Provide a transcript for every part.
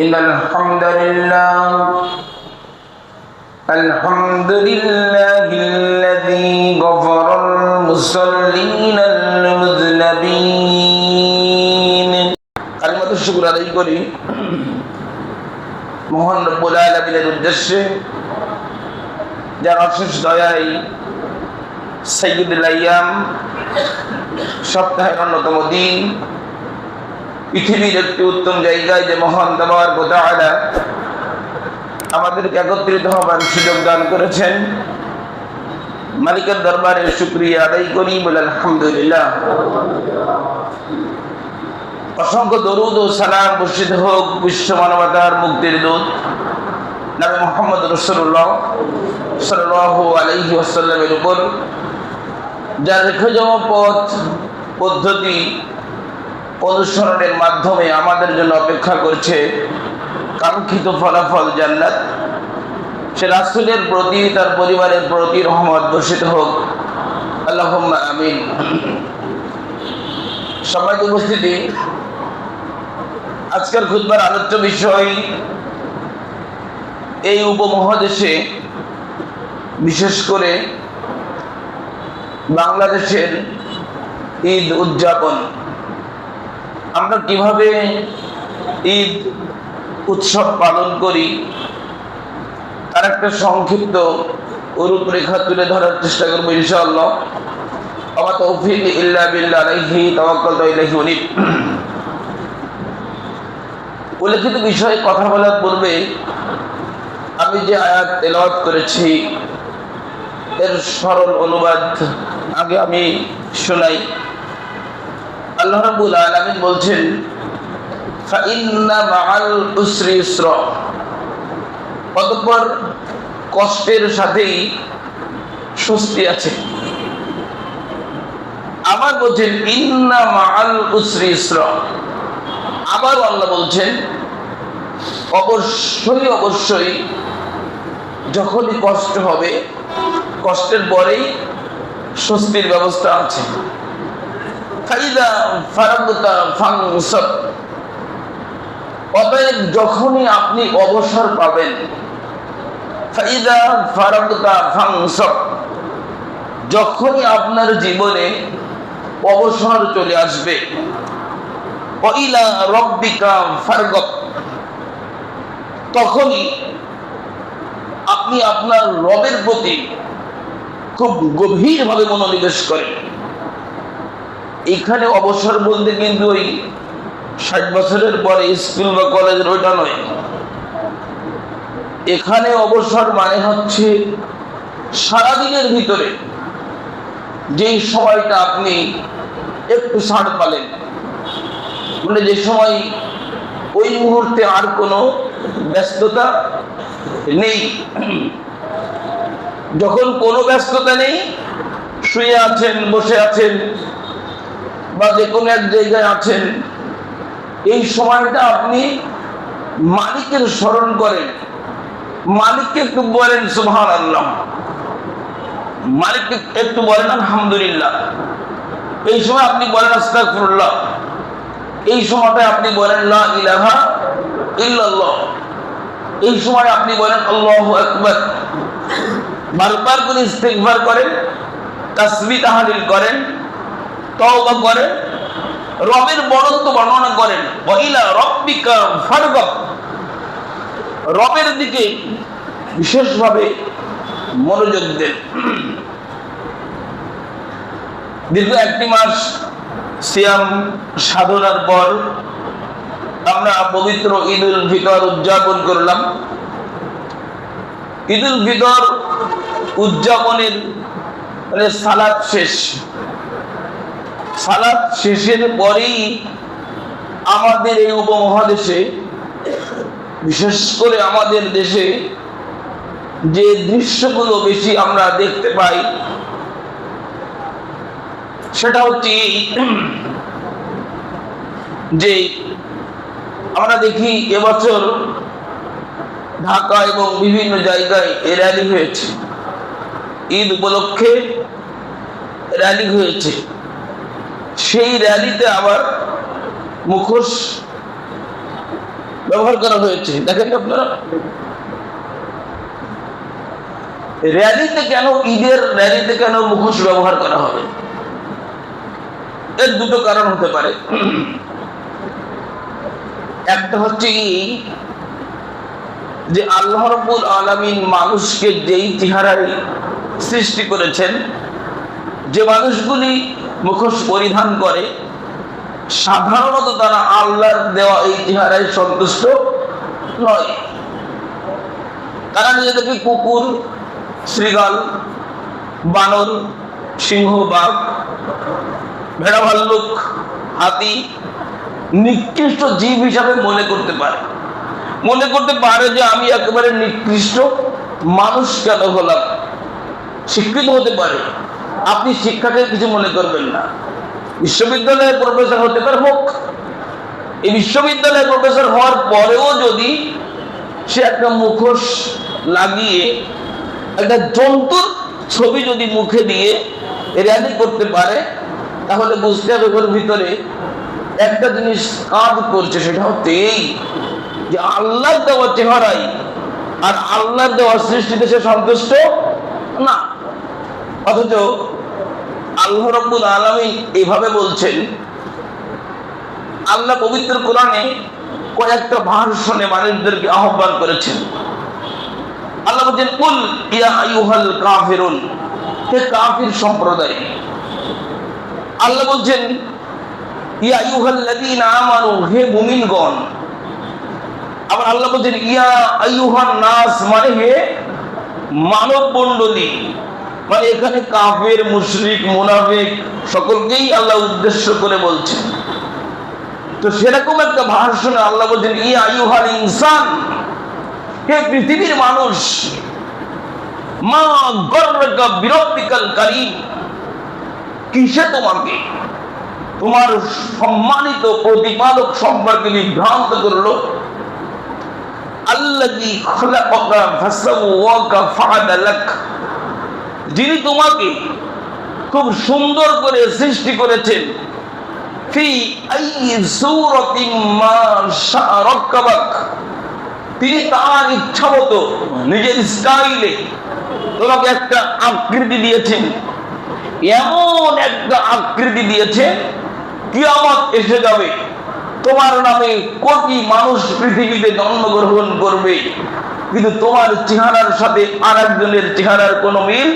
إن الحمد لله الذي غفر المصلين المذنبين কালিমাতুশ শুকর আদায় করি মহান রব্বুল আলামিনের উদ্দেশ্যে, যার অশেষ দয়ায় সাইয়্যিদুল আইয়াম, সপ্তাহের অন্যতম দিন, পৃথিবীর একটি উত্তম জায়গায় যে মহান তাবারক ওয়া তাআলা আমাদেরকে একত্রিত হবার সুযোগ দান করেছেন, মালিকের দরবারে শুকরিয়া আদায় করি, বলে আলহামদুলিল্লাহ। অসংখ্য দরুদ ও সালাম বর্ষিত হোক বিশ্ব মানবতার মুক্তির দূত নবী মুহাম্মদ রাসূলুল্লাহ সাল্লাল্লাহু আলাইহি ওয়াসাল্লামের উপর, যার রেখাজম পথ পদ্ধতি অনুসরণের মাধ্যমে আমাদের জন্য অপেক্ষা করছে কাঙ্ক্ষিত ফলাফল জান্নাত। সে রাসূলের প্রতি, তার পরিবারের প্রতি রহমত বর্ষিত হোক, আল্লাহুম্মা আমিন। সম্মানিত উপস্থিতি, আজকের খুতবার আলোচ্য বিষয় এই উপমহাদেশে, বিশেষ করে বাংলাদেশের ঈদ উদযাপন। আমরা কিভাবে ঈদ উৎসব পালন করি তার একটা সংক্ষিপ্ত রূপরেখা তুলে ধরার চেষ্টা করবো ইনশাআল্লাহ। ওয়া তাওফীক ইল্লা বিল্লাহ, আলাইহি তাওয়াক্কালতু ইলাইহি উনীব। উল্লেখিত বিষয়ে কথা বলার পূর্বে আমি যে আয়াত তেলাওয়াত করেছি এর সরল অনুবাদ আগে আমি শোনাই। আল্লাহ রাব্বুল আলামিন বলছেন, ফাইন্না মাআল উসরি ইসরা, অতঃপর কষ্টের সাথেই স্বস্তি আছে। আবার বলছেন ইন্না মাআল উসরি ইসরা, আবার আল্লাহ বলছেন অবশ্যই অবশ্যই যখনই কষ্ট হবে, কষ্টের পরেই স্বস্তির ব্যবস্থা আছে। ফাইদা ফারাগতা ফানসাব, অতএব যখনই আপনি অবসর পাবেন, ফাইদা ফারাগতা ফানসাব, যখনই আপনার জীবনে অবসর চলে আসবে, ওয়া ইলা রাব্বিকা ফারগাব, তখনই আপনি আপনার রবের প্রতি খুব গভীরভাবে মনোনিবেশ করেন। এখানে অবসর বলতে কিন্তু ওই 60 বছরের পরে স্কুল বা কলেজের ওইটা নয়। এখানে অবসর মানে হচ্ছে সারাদিনের ভিতরে যেই সময়টা আপনি একটু ছাড় পালেন, মানে যে সময় ওই মুহূর্তে আর কোনো ব্যস্ততা নেই, যখন কোনো ব্যস্ততা নেই, শুয়ে আছেন, বসে আছেন বা যে কোনো এক জায়গায় আছেন, এই সময়টা আপনি মালিকের স্মরণ করেন, মালিককে একটু বলেন সুবহানাল্লাহ, মালিককে একটু বলেন আলহামদুলিল্লাহ, এই সময় আপনি বলেন আস্তাগফিরুল্লাহ, এই সময়টা আপনি বলেন লা ইলাহা ইল্লাল্লাহ, এই সময় আপনি বলেন আল্লাহু আকবার, বারবার করে ইস্তিগফার করেন, তাসবিহ তাহলিল করেন, তওবা করেন, রবের বড়ত্ব বর্ণনা করেন, ওয়া ইলা রাব্বিকা ফারগাব, রবের দিকে বিশেষভাবে মনোযোগ দেন। দীর্ঘ 1 মাস সিয়াম সাধনার পর আমরা পবিত্র ঈদুল ফিতর উদযাপন করলাম। ঈদুল ফিতর উদযাপনের সালাত শেষ, সালাত শেষের পরেই আমাদের এই উপমহাদেশে, বিশেষ করে আমাদের দেশে যে দৃশ্যগুলো বেশি আমরা দেখতে পাই সেটা হচ্ছে যে আমরা দেখি এবছর ঢাকা এবং বিভিন্ন জায়গায় র্যালি হয়েছে, ঈদ উপলক্ষে র্যালি হয়েছে। সেই র্যালিতে আবার মুখোশ ব্যবহার করা হয়েছে। দেখেন আপনারা র্যালিতে কেন, ঈদের র্যালিতে কেন মুখোশ ব্যবহার করা হবে? এর দুটো কারণ হতে পারে। একটা হচ্ছে যে আল্লাহ রাব্বুল আলামিন মানুষকে যেই চেহারায় সৃষ্টি করেছেন, যে মানুষগুলি মুখোশ পরিধান করে সাধারণত তারা আল্লাহর দেওয়া এই চেহারায় সন্তুষ্ট নয়। তারা নিজেদেরকে কুকুর, শৃগাল, বানর, সিংহ, বাঘ, ভেড়া, ভাল্লুক, হাতি নিকৃষ্ট জীব হিসাবে মনে করতে পারে যে আমি একেবারে নিকৃষ্ট মানুষ কেন হলাম। শিক্ষিত হতে পারে, আপনি শিক্ষাকে কিছু মনে করবেন না। বিশ্ববিদ্যালয়ের প্রফেসর হতে পারে, হোক। এই বিশ্ববিদ্যালয়ের প্রফেসর হওয়ার পরেও যদি সে একটা মুখোশ লাগিয়ে একটা জন্তুর ছবি যদি মুখে দিয়ে র্যালি করতে পারে, তাহলে বুঝতে হবে ওর ভিতরে একটা জিনিস কাজ করছে। সেটা হচ্ছে এই যে আল্লাহর দেওয়া চেহারাই আর আল্লাহর দেওয়া সৃষ্টিতে সে সন্তুষ্ট না। অথচ আল্লাহ রাব্বুল আলামিন এইভাবে বলছেন, আল্লাহ পবিত্র কোরআনে কয়েকটা ভাষণে মানুষদেরকে আহ্বান করেছেন। আল্লাহ বলছেন, কুল ইয়া আইয়ুহাল কাফিরুন, হে কাফির সম্প্রদায়। আল্লাহ বলছেন, ইয়া আইয়ুহাল্লাযীনা আমানু, হে মুমিনগণ। আবার আল্লাহ বলছেন, ইয়া আইয়ুহান নাস, মানে হে মানব মণ্ডলী। মানে এখানে কাফের, মুশরিক, মুনাফিক সকলকেই আল্লাহ উদ্দেশ্য করে বলছেন। তো সেরকম একটা ভাষণে আল্লাহ বলছেন, ইয়া আইয়ুহাল ইনসান, হে পৃথিবীর মানুষ। মা গররাকা বিরব্বিকাল কারীম, কিসে তোমাকে তোমার সম্মানিত প্রতিপালক সম্পর্কে বিভ্রান্ত করলো? আল্লাযী খলাকাকা ফাসাওয়াকা ফাআদালাক, যিনি তোমাকে খুব সুন্দর করে সৃষ্টি করেছেন। ফি আইয়ি সূরাতিন মা শাআ রাক্কাবাক, তিনি তার ইচ্ছামতো নিজের স্টাইলে তোমাকে একটা আকৃতি দিয়েছেন। এমন একটা আকৃতি দিয়েছেন, কিয়ামত এসে যাবে, তোমার নামে কোটি মানুষ পৃথিবীতে জন্মগ্রহণ করবে, কিন্তু তোমার চেহারার সাথে আর একজনের চেহারার কোনো মিল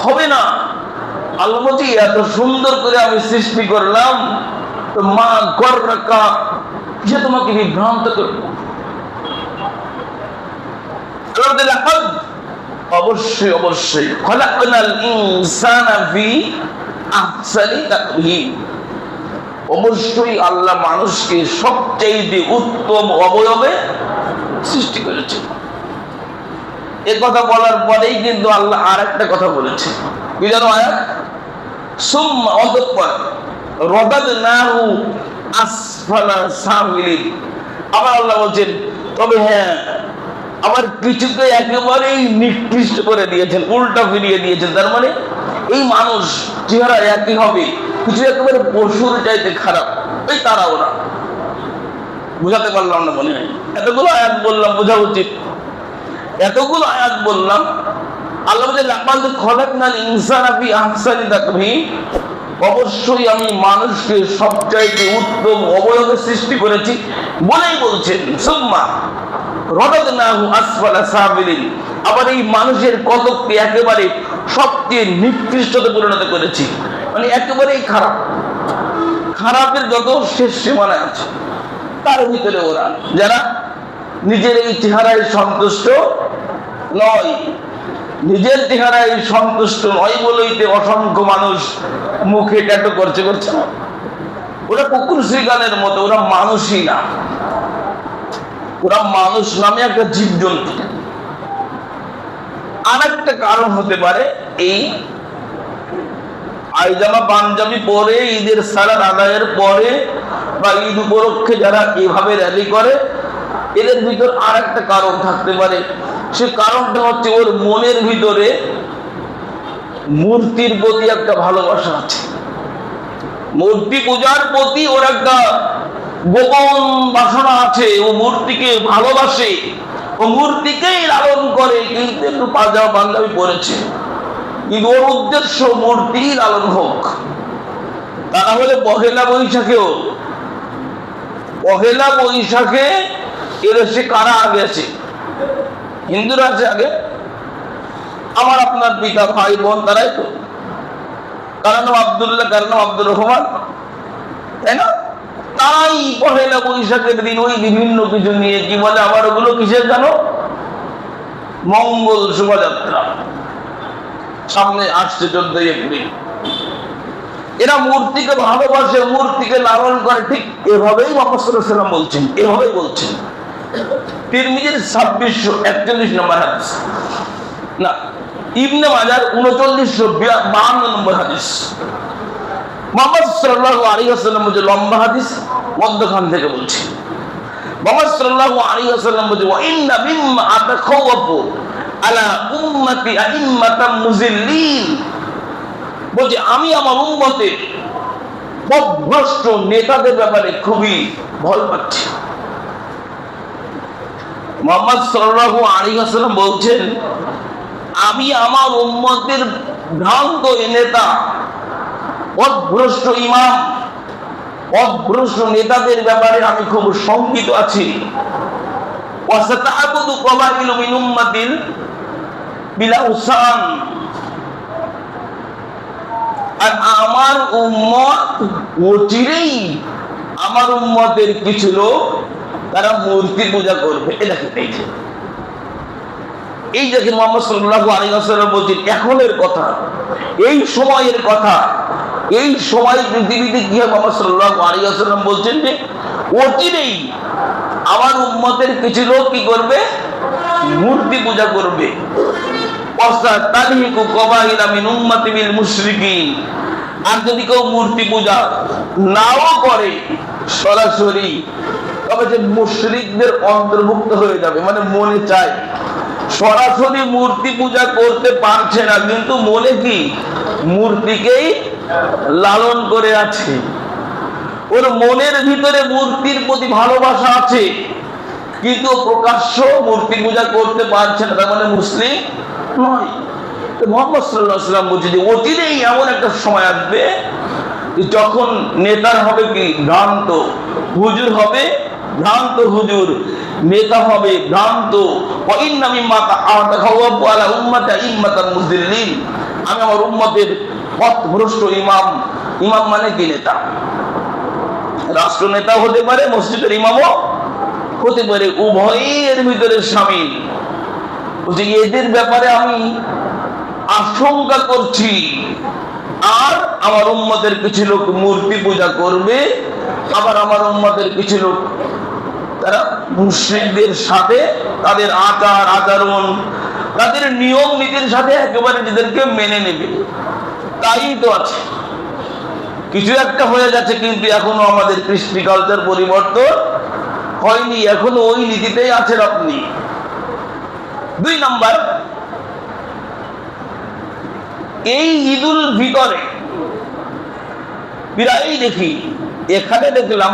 হবে না। আল্লাহ বলছি, এত সুন্দর করে আমি সৃষ্টি করলাম, তো মা গররাকা, যে তোমাকে বিভ্রান্ত করবে। অবশ্যই অবশ্যই খলাকনাল ইনসানা ফি আহসানি তাকওয়িম, অবশ্যই আল্লাহ মানুষকে সবচেয়ে উত্তম অবয়বে সৃষ্টি করেছেন। এ কথা বলার পরেই কিন্তু আল্লাহ আর একটা কথা বলেছে, কি জানো আয়াত? সুম্মা, অতঃপর, রাদাদনাহু আসফালা সাফিলিন। আবার আল্লাহ বলছেন, তবে হ্যাঁ, আবার কিছুকে একেবারেই নিকৃষ্ট করে দিয়েছেন, উল্টা ফিরিয়ে দিয়েছেন। তার মানে এই মানুষ চেহারা একই হবে, কিছু একেবারে পশুর চাইতে খারাপ, এই তারা ওরা। বুঝাতে পারলাম না মনে হয়? এতগুলো আয়াত বললাম, বোঝা উচিত। এতগুলো আয়াত বললাম, আল্লাহ বলছেন, লাকাদ খলাকনাল ইনসানা ফি আহসানি তাকওয়িম, অবশ্যই আমি মানুষকে সবচাইতে উত্তম অবয়বে সৃষ্টি করেছি বলেই বলছেন, সুম্মা রাদাদনাহু আসফালা সাফিলিন, আবার এই মানুষের কতককে একেবারে সবচেয়ে নিকৃষ্টতে পরিণত করেছি। মানে একেবারেই খারাপ, খারাপের যত শেষ সীমানা আছে, তার ভিতরে ওরা যারা নিজের এই চেহারায় সন্তুষ্ট নয়, নিজের চেহারায় সন্তুষ্ট নয় বলেইতে অসংখ্য মানুষ মুখে ট্যাটু করছে না। ওরা কুকুর শৃগালের মতো, ওরা মানুষই না, ওরা মানুষ নামে একটা জীবজন্তু। আর একটা কারণ হতে পারে, এই আইজামা পাঞ্জাবি পরে ঈদের সালাত আদায়ের পরে বা ঈদ উপলক্ষে যারা এভাবে র্যালি করে, এদের ভিতর আর একটা কারণ থাকতে পারে। সে কারণটা হচ্ছে ওর মনের ভিতরে মূর্তির প্রতি একটা ভালোবাসা আছে, মূর্তি পূজার প্রতি ওর একটা গোপন বাসনা আছে, ও মূর্তিকে ভালোবাসে, ও মূর্তিকেই লালন করে, কিন্তু একটু পাজামা পাঞ্জাবি পরেছে, কিন্তু ওর উদ্দেশ্য মূর্তি লালন হোক। তা না হলে পহেলা বৈশাখে এর সে কারা আগে আছে? হিন্দুরা আছে আগে, আমার আপনার পিতা ভাই বোন তারাই তো। কারণ নাম আব্দুল্লাহ, কারণ নাম আব্দুর রহমান, তাই না? তাই পহেলা বৈশাখের দিন ওই বিভিন্ন কিছু নিয়ে কি বলে, আবার ওগুলো কিসের জানো? মঙ্গল শোভাযাত্রা সামনে আসছে 14 এপ্রিল। এরা মূর্তিকে ভালোবাসে, মূর্তিকে লালন করে, ঠিক এভাবেই মুহাম্মদ সাল্লাল্লাহু আলাইহি ওয়াসাল্লাম বলছেন, এভাবেই বলছেন। তিরমিজির 2641 নম্বর হাদিস, না ইবনে মাজার 3952 নম্বর হাদিস। মুহাম্মদ সাল্লাল্লাহু আলাইহি ওয়াসাল্লাম বলছে, লম্বা হাদিস মধ্যখান থেকে বলছি। মুহাম্মদ সাল্লাল্লাহু আলাইহি ওয়াসাল্লাম বলছে, ওয়া ইন্না মিম্মা আতাখাওয়াফু আলা উম্মতি আইম্মাতাম মুজিল্লিন, বলছে আমি আমার উম্মতের পথভ্রষ্ট নেতাদের ব্যাপারে খুবই ভয় পাচ্ছি। মুহাম্মদ সাল্লাল্লাহু আলাইহি ওয়াসাল্লাম বলছেন, আমি আমার উম্মতের ভ্রান্ত নেতা, পথভ্রষ্ট ইমাম, পথভ্রষ্ট নেতাদের ব্যাপারে আমি খুব শঙ্কিত আছি। ওয়াসাতা'বুদু কবাইলু মিন উম্মাতিল বিলা উসান, আর আমার উম্মত অচিরেই, আমার উম্মতের কিছু লোক তারা মূর্তি পূজা করবে। এই দেখেন মুহাম্মদ সাল্লাল্লাহু আলাইহি ওয়াসাল্লাম বলছেন, এখনের কথা, এই সময়ের কথা, এই সময় পৃথিবীতে কি হয়? মুহাম্মদ সাল্লাল্লাহু আলাইহি ওয়াসাল্লাম বলছেন যে অচিরেই আমার উম্মতের কিছু লোক কি করবে? মূর্তি পূজা করবে। আর যদি কেউ মূর্তি পূজা নাও করে সরাসরি, তবে যে মুশরিকদের অন্তর্ভুক্ত হয়ে যাবে। মানে মনে চায়, সরাসরি মূর্তি পূজা করতে পারছে না, কিন্তু মনে কি মূর্তিকেই লালন করে আছে, ওর মনের ভিতরে মূর্তির প্রতি ভালোবাসা আছে, কিন্তু প্রকাশ্য মূর্তি পূজা করতে পারছে না, তার মানে মুসলিম নয়। মুহাম্মদ সাল্লাল্লাহু আলাইহি ওয়াসাল্লাম বলছে যে অচিরেই এমন একটা সময় আসবে যখন নেতার হবে কি ভ্রান্ত, হুজুর হবে ভ্রান্ত, হুজুর নেতা হবে ভ্রান্ত। ওয়া ইন্না মিম্মা আতাখাওয়াফু আলা উম্মাতি আইম্মাতাম মুজিল্লিন, আমি আমার উম্মতের পথভ্রষ্ট ইমাম, ইমাম মানে কি নেতা, রাষ্ট্র নেতা হতে পারে, মসজিদের ইমামও হতে পারে, উভয়ের ভিতরে শামিল। বলছে এদের ব্যাপারে আমি আশঙ্কা করছি। আর আমার উম্মতের কিছু লোক মূর্তি পূজা করবে, আবার আমার উম্মতের কিছু লোক তারা মুশরিকদের সাথে তাদের আচার আচরণ, তাদের নিয়ম নীতির সাথে একেবারে নিজেদেরকে মেনে নেবে। তাই তো আছে, কিছু একটা হয়ে যাচ্ছে, কিন্তু এখনো আমাদের কৃষ্টি কালচার পরিবর্তন হয়নি, এখনো ওই নীতিতেই আছেন আপনি। 2 নাম্বার, এই ঈদুল ফিতরে প্রায় দেখি, এখানে দেখলাম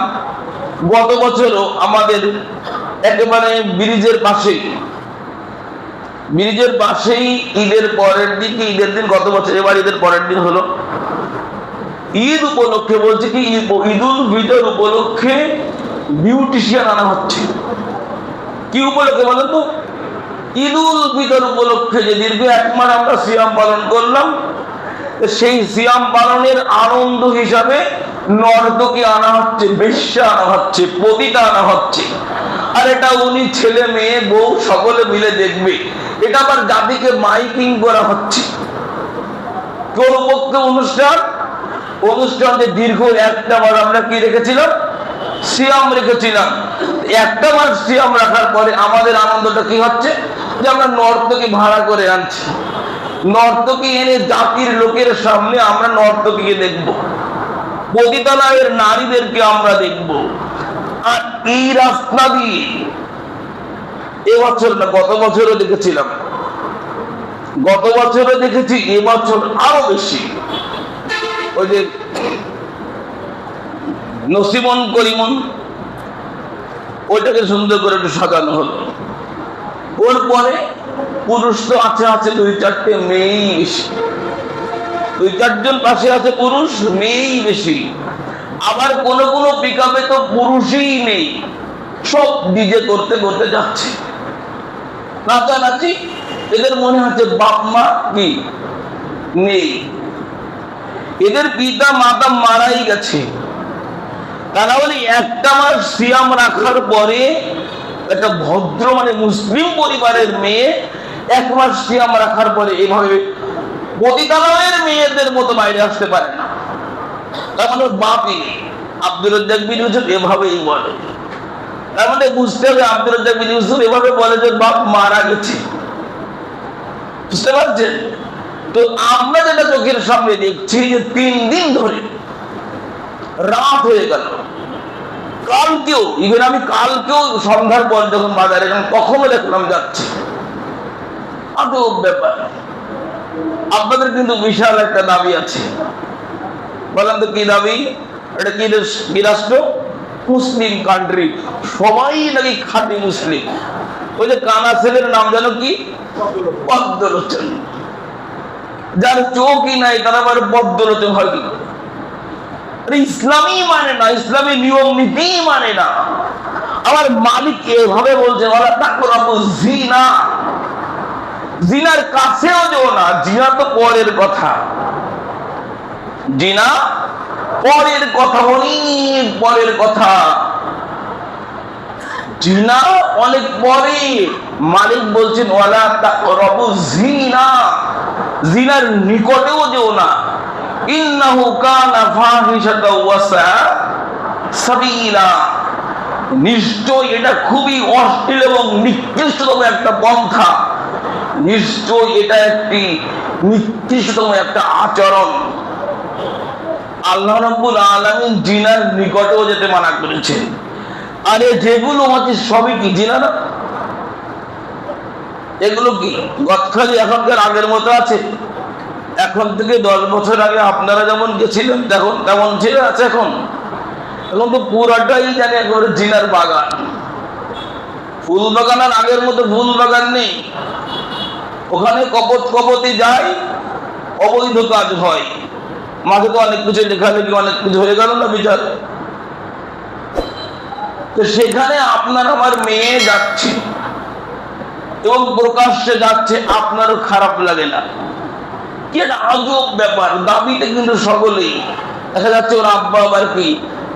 গত বছরও আমাদের একেবারে ব্রিজের পাশেই ঈদের পরের দিন, ঈদের দিন গত বছর, এবার ঈদের পরের দিন হলো, ঈদ উপলক্ষে বলছে কি ঈদুল ফিতর উপলক্ষে বিউটিশিয়ান আনা হচ্ছে। কি উপলক্ষে বলেন তো? ঈদুল ফিতর উপলক্ষে যে দীর্ঘ 1 মাস আমরা সিয়াম পালন করলাম, সেই সিয়াম পালনের আনন্দ হিসাবে নর্তকী আনা হচ্ছে, বেশ্যা আনা হচ্ছে, পতিতা আনা হচ্ছে। আর এটা উনি ছেলে মেয়ে বউ সকলে মিলে দেখবে। এটা আবার জাতিকে মাইকিং করা হচ্ছে। কোন পক্ষে অনুষ্ঠানে দীর্ঘ 1টা মাস আমরা কি রেখেছিলাম? সিয়াম রেখেছিলাম। 1টা মাস সিয়াম রাখার পরে আমাদের আনন্দটা কি হচ্ছে? যে আমরা নর্তকী ভাড়া করে আনছি, নর্তকী এনে জাতির লোকের সামনে আমরা নর্তকীকে দেখব, পতিতালয়ের নারীদেরকে আমরা দেখব। আর এই রাস্তা দিয়ে এবছর না, গত বছরও দেখেছিলাম, গত বছরও দেখেছি, এবছর আরো বেশি। ওই যে নসিমন করিমন ওইটাকে সুন্দর করে একটু সাজানো হলো। ওর পরে পুরুষ তো আছে আছে 2-4টে, মেয়েই বেশি। 2-4জন পাশে আছে পুরুষ, মেয়েই বেশি। আবার কোন কোন পিকআপে তো পুরুষই নেই, সব ডিজে করতে করতে যাচ্ছে, নাচানাচি। এদের মনে হচ্ছে বাপ মা কি নেই, এদের পিতা মাতা মারাই গেছে। তারা বলে একটা মাস সিয়াম রাখার পরে একটা ভদ্র মানে মুসলিম পরিবারের মেয়ে 1 মাস সিয়াম রাখার পরে এভাবে পতিতালয়ের মেয়েদের মতো বাইরে আসতে পারে না। তার মানে বাপই নেই। আব্দুর রাজ্জাক বিন ইউসুফ এভাবেই বলে। তার মানে বুঝতে হবে আব্দুর রাজ্জাক বিন ইউসুফ এভাবে বলে যে বাপ মারা গেছে। বুঝতে পারছেন? তো আমরা যেটা চোখের সামনে দেখছি যে 3 দিন ধরে রাত হয়ে গেল, কালকেও ইভেন আমি কালকেও সন্ধ্যার পর যখন বাজারে গেলাম তখনও দেখলাম যাচ্ছে। আজব ব্যাপার। আপনাদের কিন্তু বিশাল একটা দাবি আছে, বলেন তো কি দাবি? এটা কি রাষ্ট্র? মুসলিম কান্ট্রি, সবাই নাকি খাঁটি মুসলিম। ওই যে কানা ছেলের নাম যেন কি? পদ্মলোচন। যার চোখই নাই তারা আবার পদ্মলোচন হয় কি? ইসলামই মানে না, ইসলামী নিয়ম নীতি মানে না। আমার মালিক এভাবে বলছে, জিনা, জিনার কাছেও যেও না। জিনা তো পরের কথা, জিনা পরের কথা, অনেক পরের কথা। জিনা অনেক পরে। মালিক বলছেন ওয়ালা তাকরাবু জিনা, জিনার নিকটেও যেও না। ইন্নাহু কানা ফাহিশাতাও ওয়া সাআ সাবিলা, নিশ্চয় এটা খুবই অশ্লীল এবং নিকৃষ্টতম একটা পন্থা, নিশ্চয় এটা একটি নিকৃষ্টতম একটা আচরণ। আল্লাহ রাব্বুল আলামিন জিনার নিকটেও যেতে মানা করেছেন। আরে যেগুলো হচ্ছে সবই কি জিনা না? এগুলো কি গদখালি এখনকার আগের মতো আছে? এখন থেকে 10 বছর আগে আপনারা যেমন গেছিলেন তেমন ছেলে আছে এখন? এখন তো পুরাটাই জানি একেবারে জিনার বাগান। ফুল বাগান আর আগের মতো ফুল বাগান নেই। ওখানে কপতি যায়, অবৈধ কাজ হয়। মাঝে তো অনেক কিছু লেখালেখি অনেক কিছু হয়ে গেল না বিচার। তো সেখানে আপনার আমার মেয়ে যাচ্ছে এবং প্রকাশ্যে যাচ্ছে, আপনারও খারাপ লাগে না? কি একটা আজব ব্যাপার। দাবিতে কিন্তু সকলেই। দেখা যাচ্ছে ওর আব্বা আবার কি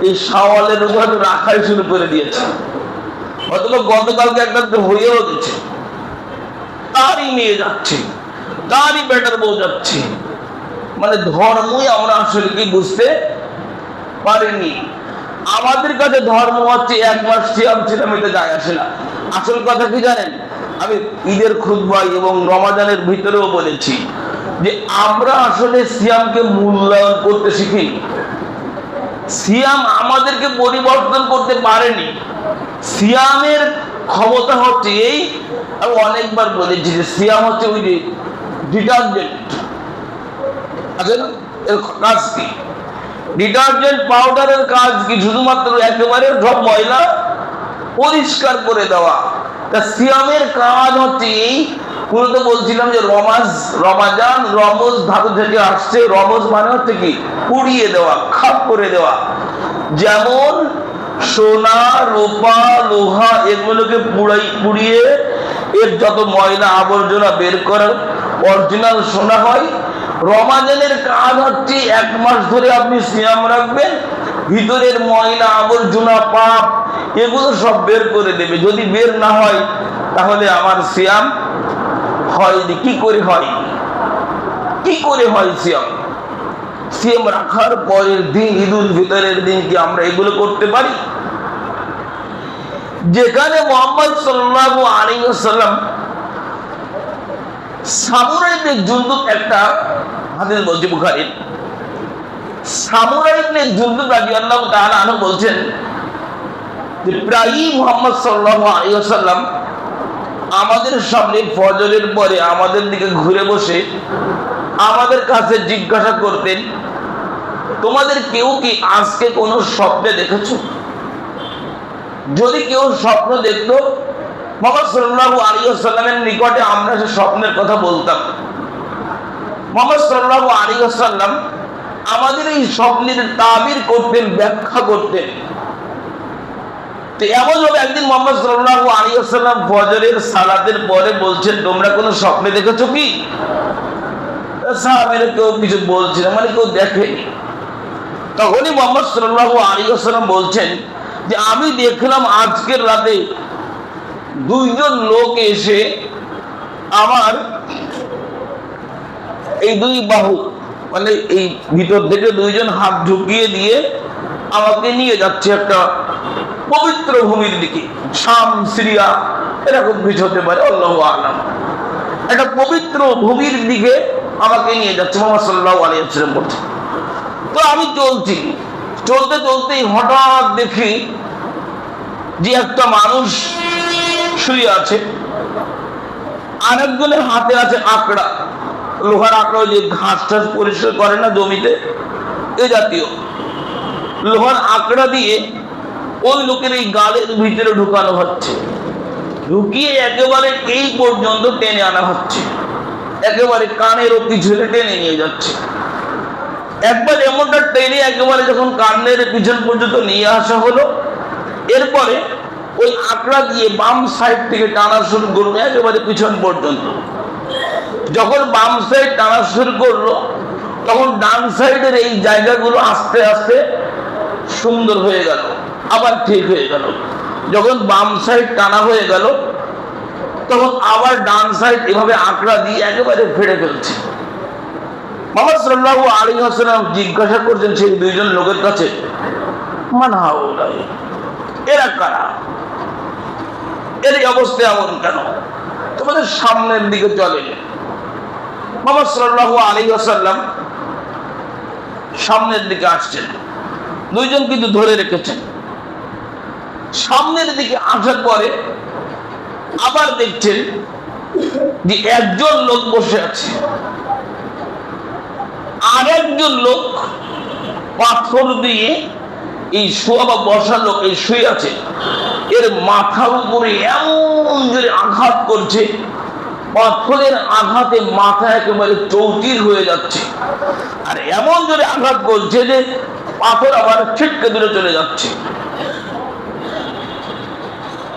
এই শাওয়ালের উপর রাখাই শুরু করে দিয়েছে, অথবা গতকালকে একটা হয়েও গেছে। তারই মেয়ে যাচ্ছে, তারই বেটার বউ যাচ্ছে। মানে ধর্মই আমরা আসলে কি বুঝতে পারিনি। আমাদের কাছে ধর্ম হচ্ছে 1 মাস সিয়াম ছিলাম, এটা যায় আসে না। আসল কথা কি জানেন? আমি ঈদের খুতবায় এবং রমাদানের ভিতরেও বলেছি যে আমরা আসলে সিয়ামকে মূল্যায়ন করতে শিখি। সিয়াম আমাদেরকে পরিবর্তন করতে পারেনি। সিয়ামের ক্ষমতা হচ্ছে এই, আমি অনেকবার বলেছি যে সিয়াম হচ্ছে ওই যে ডিটারজেন্ট আছে না, এর কাজ কি? ডিটারজেন্ট পাউডারের কাজ কি? শুধুমাত্র একেবারে সব ময়লা পরিষ্কার করে দেওয়া। তা সিয়ামের কাজ হচ্ছে এই। পুরো বলছিলাম যে রমাজান রমজ ধাতু থেকে আসছে। রমজ মানে হচ্ছে কি? পুড়িয়ে দেওয়া, খাপ করে দেওয়া। যেমন সোনা, রূপা, লোহা এগুলোকে পুড়িয়ে এর যত ময়লা আবর্জনা বের করার অরিজিনাল সোনা হয়। রমাজানের কাজ হচ্ছে 1 মাস ধরে আপনি সিয়াম রাখবেন, ভিতরের ময়লা আবর্জনা পাপ এগুলো সব বের করে দেবে। যদি বের না হয় তাহলে আমার সিয়াম হয়নি। কি করে হয়? কি করে হয় সিয়াম? সিয়াম রাখার পরের দিন, ঈদুল ফিতরের দিন কি আমরা এগুলো করতে পারি? যেখানে মুহাম্মদ সাল্লাল্লাহু আলাইহি ওয়াসাল্লাম সামুরা ইবনে জুনদুব, একটা হাদিস বলছে বুখারীর, সামুরা ইবনে জুনদুব রাদিয়াল্লাহু তাআলা আনহু বলছেন যে প্রায়ই মুহাম্মদ সাল্লাল্লাহু আলাইহি ওয়াসাল্লাম আমাদের সামনে ফজরের পরে আমাদের দিকে ঘুরে বসে আমাদের কাছে জিজ্ঞাসা করতেন, তোমাদের কেউ কি আজকে কোনো স্বপ্নে দেখেছো? যদি কেউ স্বপ্ন দেখতো, মুহাম্মদ সাল্লাল্লাহু আলাইহি ওয়াসাল্লামের নিকটে আমরা সে স্বপ্নের কথা বলতাম। মুহাম্মদ সাল্লাল্লাহু আলাইহি ওয়াসাল্লাম আমাদের এই স্বপ্নের তাবির করতেন, ব্যাখ্যা করতেন। তো এমন ভাবে একদিন মুহাম্মদ সাল্লাল্লাহু আলাইহি ওয়াসাল্লাম ফজরের সালাতের পরে বলছেন, তোমরা কোনো স্বপ্নে দেখেছো কি? সাহাবীরা কেউ কিছু বলছে না, মানে কেউ দেখেনি। তখনই মুহাম্মদ সাল্লাল্লাহু আলাইহি ওয়াসাল্লাম বলছেন যে আমি দেখলাম আজকের রাতে দুইজন লোক এসে আমার এই দুই বাহু, মানে এই ভিতর থেকে দুইজন হাত ঢুকিয়ে দিয়ে আমাকে নিয়ে যাচ্ছে একটা পবিত্র ভূমির দিকে, শাম, সিরিয়া, এরকম কিছু হতে পারে, আল্লাহু আ'লাম। একটা পবিত্র ভূমির দিকে আমাকে নিয়ে যাচ্ছে মুহাম্মদ সাল্লাল্লাহু আলাইহি ওয়াসাল্লাম বলছে। তো আমি চলতে চলতেই হঠাৎ দেখি যে একটা মানুষ শুয়ে আছে, আরেকজনের হাতে আছে আকড়া, লোহার আকড়া, যে ঘাস টাস পরিষ্কার করে না জমিতে, এ জাতীয় লোহার আকড়া দিয়ে ওই লোকের এই গালের ভিতরে ঢুকানো হচ্ছে, ঢুকিয়ে একেবারে এই পর্যন্ত টেনে আনা হচ্ছে, একেবারে কানের পিছনে টেনে নিয়ে যাচ্ছে। একবার এমনটা টেনে একেবারে যখন কানের পিছন পর্যন্ত নিয়ে আসা হলো, এরপরে ওই আকড়া দিয়ে বাম সাইড থেকে টানা শুরু করলো একেবারে পিছন পর্যন্ত। যখন বাম সাইড টানা শুরু করলো, তখন ডান সাইডের এই জায়গাগুলো আস্তে আস্তে সুন্দর হয়ে গেল, আবার ঠিক হয়ে গেল। যখন বাম সাইড টানা হয়ে গেল, তখন আবার ডান সাইড এভাবে আকড়া দিয়ে একেবারে ফেড়ে ফেলছে। মুহাম্মদ সাল্লাল্লাহু আলাইহি ওয়াসাল্লাম জিজ্ঞাসা করছেন সেই দুইজন লোকের কাছে, মান হাউলাই, এরা কারা, এর অবস্থা এমন কেন, তোমাদের সামনের দিকে চলে। মুহাম্মদ সাল্লাল্লাহু আলাইহি ওয়াসাল্লাম সামনের দিকে আসছেন, দুইজন কিন্তু ধরে রেখেছেন। সামনের দিকে আসার পরে আবার দেখছেন যে একজন লোক বসে আছে, আর একজন লোক পাথর দিয়ে এই শোয়া বা বসা লোক এই শুয়ে আছে, এর মাথার উপরে এমন জোরে আঘাত করছে, পাথরের আঘাতে মাথা একেবারে চৌচির হয়ে যাচ্ছে, আর এমন জোরে আঘাত করছে যে পাথর আবার ছিটকে দূরে চলে যাচ্ছে।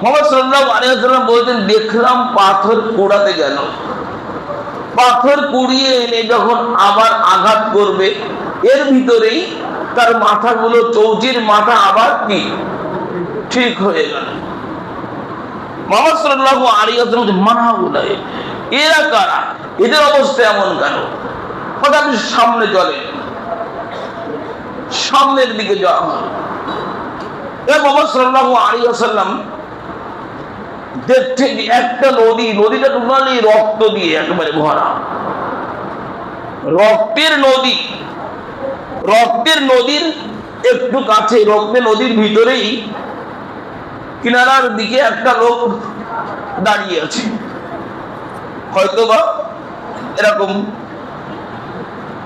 মুহাম্মদ সাল্লাল্লাহু আলাইহি ওয়াসাল্লাম বলতেন, দেখলাম পাথর কুড়াতে গেল, পাথর কুড়িয়ে এনে যখন আবার আঘাত করবে, এর ভিতরেই তার মাথাগুলো, চৌচির মাথা আবার কি ঠিক হয়ে গেল। মুহাম্মদ সাল্লাল্লাহু আলাইহি ওয়াসাল্লাম মানহাউলাই, এরা কারা, এদের অবস্থা এমন কেন? হঠাৎ সামনে চলে, সামনের দিকে যাওয়া হলো। মুহাম্মদ সাল্লাল্লাহু আলাইহি ওয়াসাল্লাম দেখছেন একটা নদী, নদীটা টোটালি রক্ত দিয়ে একেবারে ভরা, রক্তের নদী। রক্তের নদীর একটু কাছে, রক্তের নদীর ভিতরেই কিনারার দিকে একটা লোক দাঁড়িয়ে আছে, হয়তোবা এরকম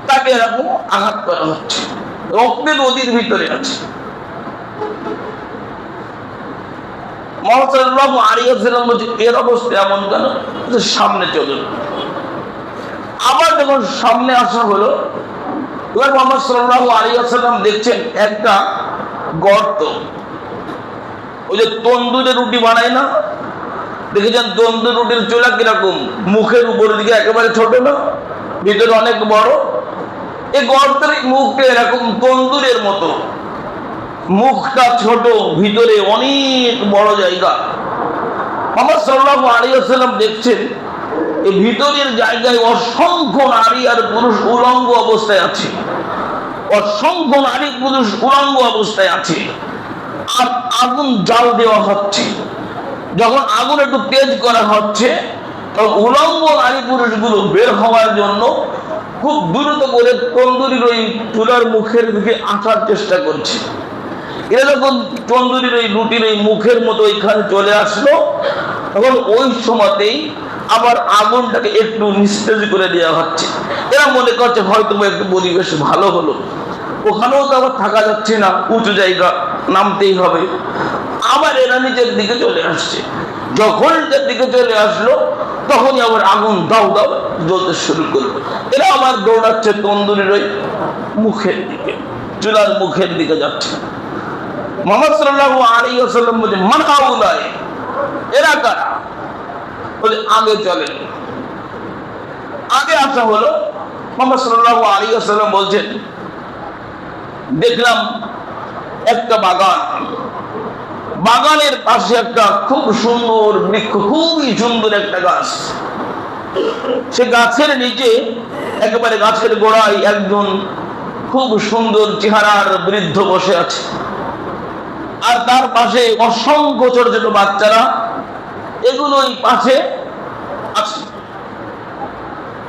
তাকে এরকম আঘাত করা হচ্ছে, রক্তের নদীর ভিতরে আছে। মুহাম্মদ সাল্লাল্লাহু আলাইহি ওয়াসাল্লাম বলছে, এর অবস্থা এমন কেন? সামনে চলুন। আবার যখন সামনে আসা হলো, এবার মুহাম্মদ সাল্লাল্লাহু আলাইহি ওয়াসাল্লাম দেখছেন একটা গর্ত, ওই যে তন্দুরে রুটি বানায় না, দেখেছেন তন্দুর রুটির চুলা কিরকম, মুখের উপরের দিকে একেবারে ছোট না, ভিতরে অনেক বড়। এই গর্তের মুখটা এরকম তন্দুরের মতো, মুখটা ছোট, ভিতরে অনেক বড় জায়গা। মুহাম্মদ সাল্লাল্লাহু আলাইহি ওয়াসাল্লাম দেখছেন এই ভিতরের জায়গায় অসংখ্য নারী আর পুরুষ উলঙ্গ অবস্থায় আছে, অসংখ্য নারী পুরুষ উলঙ্গ অবস্থায় আছে, আর আগুন জাল দেওয়া হচ্ছে। যখন আগুন একটু তেজ করা হচ্ছে, তখন উলঙ্গ নারী পুরুষগুলো বের হওয়ার জন্য খুব দ্রুত করে তন্দুরির ওই চুলার মুখের দিকে আসার চেষ্টা করছে। এরা যখন তন্দুরির ওই রুটির ওই মুখের মতো এখানে চলে আসলো, তখন ওই সময়তেই আবার আগুনটাকে একটু নিস্তেজ করে দেওয়া হচ্ছে। এরা মনে করছে হয়তো একটু পরিবেশ ভালো হলো, ওখানেও তো আবার থাকা যাচ্ছে না, উঁচু জায়গা, নামতেই হবে। আবার এরা নিচের দিকে চলে আসছে। যখন নিচের দিকে চলে আসলো তখনই আবার আগুন দাও দাও জ্বলতে শুরু করলো। এরা আবার দৌড়াচ্ছে তন্দুরির ওই মুখের দিকে, চুলার মুখের দিকে যাচ্ছে। মুহাম্মদ সাল্লাল্লাহু আলাইহি ওয়াসাল্লাম বলে, মান হাউলায়, এরা কারা? বলে, আগে চলেন। আগে আসা হলো। মুহাম্মদ সাল্লাল্লাহু আলাইহি ওয়াসাল্লাম বলছেন, দেখলাম একটা বাগান, বাগানের পাশে একটা খুব সুন্দর বৃক্ষ, খুবই সুন্দর একটা গাছ। সে গাছের নিচে একেবারে গাছের গোড়ায় একজন খুব সুন্দর চেহারার বৃদ্ধ বসে আছে, আর তার পাশে অসংখ্য ছোট ছোট বাচ্চারা এগুলোই পাশে আছে।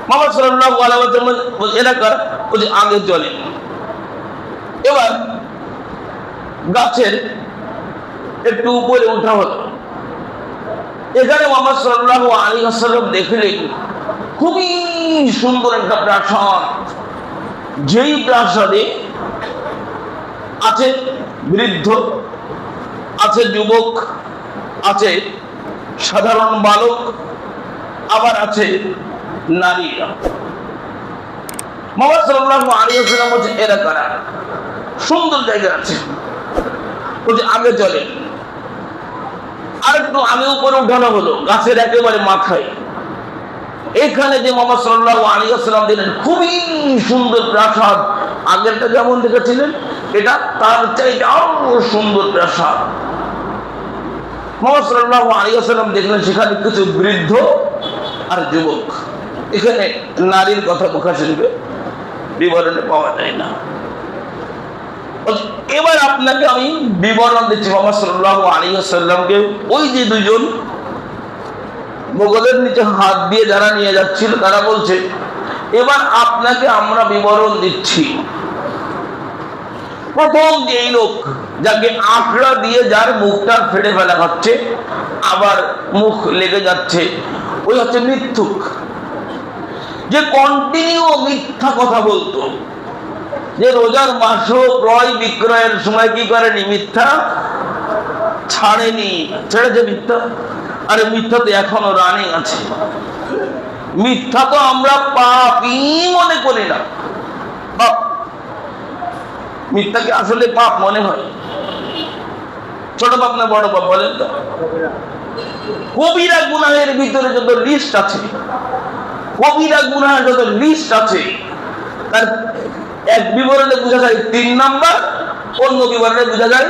মুহাম্মদ সাল্লাল্লাহু আলাইহি ওয়াসাল্লাম এলাকার ওই আগে চলে। এবার গাছের একটু উপরে উঠা হলো। এখানে মুহাম্মদ সাল্লাল্লাহু আলাইহি ওয়াসাল্লাম দেখলেন খুবই সুন্দর একটা প্রাসাদ। যেই প্রাসাদে আছে বৃদ্ধ, আছে যুবক, আছে সাধারণ বালক, আবার আছে নারীরা। মুহাম্মদ সাল্লাল্লাহু আলাইহি ওয়াসাল্লাম বলছে, এরা কারা? সুন্দর জায়গা আছে, বলছে আগে চলে। আর একটু আগে উপরে উঠানো হলো, গাছের একেবারে মাথায়। এখানে যে মুহাম্মদ সাল্লাল্লাহু আলাইহি ওয়াসাল্লাম দিলেন খুবই সুন্দর প্রাসাদ। আগেরটা যেমন দেখেছিলেন, এটা তার চাইতে আরো সুন্দর প্রাসাদ। মুহাম্মদ সাল্লাল্লাহু আলাইহি ওয়াসাল্লাম দেখলেন সেখানে কিছু বৃদ্ধ আর যুবক। এখানে নারীর কথা প্রকাশিত বিবরণে পাওয়া যায় না। এবার আপনাকে আমি বিবরণ দিচ্ছি। মুহাম্মদ সাল্লাল্লাহু আলাইহি ওয়াসাল্লামকে ওই যে দুজন বগলের নিচে হাত দিয়ে যারা নিয়ে যাচ্ছিল তারা বলছে, এবার আপনাকে আমরা বিবরণ দিচ্ছি। প্রথম যে লোক যাকে আঁকড়া দিয়ে যার মুখটা ফেড়ে ফেলা হচ্ছে, আবার মুখ লেগে যাচ্ছে, ওই হচ্ছে মিথ্যুক, যে কন্টিনিউ মিথ্যা কথা বলতো, যে রোজার মাসও ক্রয় বিক্রয়ের সময় কি করেনি? মিথ্যা ছাড়েনি। ছেড়েছে মিথ্যা? আরে মিথ্যা তো এখনো রানিং আছে। মিথ্যা তো আমরা পাপই মনে করি না। মিথ্যাকে আসলে পাপ মনে হয়? ছোট পাপ না বড় পাপ বলেন তো? কবিরা গুনাহের ভিতরে যত লিস্ট আছে, কবিরা গুনাহের যত লিস্ট আছে, তার এক বিবরণে বোঝা যায় 3 নাম্বার, অন্য বিবরণে বোঝা যায়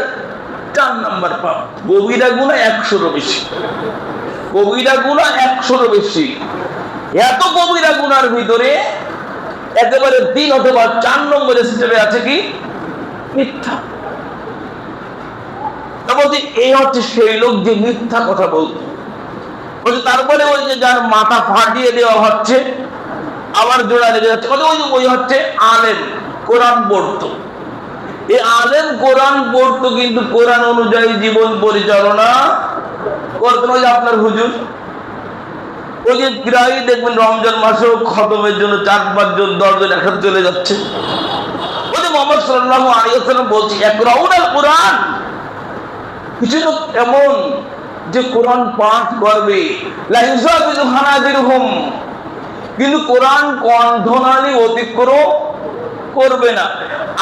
4 নাম্বার পাপ। কবিরা গুনাহ 100-এরও বেশি, কবিরা গুনাহ 100-এরও বেশি। এত কবিরা গুনার ভিতরে একেবারে 3 অথবা 4 নম্বর স্টেপে আছে কি? মিথ্যা। বলছি এই হচ্ছে সেই লোক যে মিথ্যা কথা বলতো। বলছে তারপরে ওই যে যার মাথা ফাটিয়ে দেওয়া হচ্ছে, আবার জোড়া লেগে যাচ্ছে, ওই হচ্ছে আলেম, কোরআন পড়তো। এই আলেম কোরআন পড়তো কিন্তু কোরআন অনুযায়ী জীবন পরিচালনা করতো না। আপনার হুজুর ওই যে প্রায় দেখবেন রমজান মাসেও খতমের জন্য 4-5 জন 10 জন একসাথে চলে যাচ্ছে। ওই যে মুহাম্মদ সাল্লাল্লাহু আলাইহি ওয়াসাল্লাম বলছি, ইকরাউনাল কোরআন, কিছু লোক এমন যে কোরআন পাঠ করবে, লা ইউযাবিজু হানাজিরহুম, কিন্তু কোরআন কণ্ঠনালী অতিক্রম করবে না।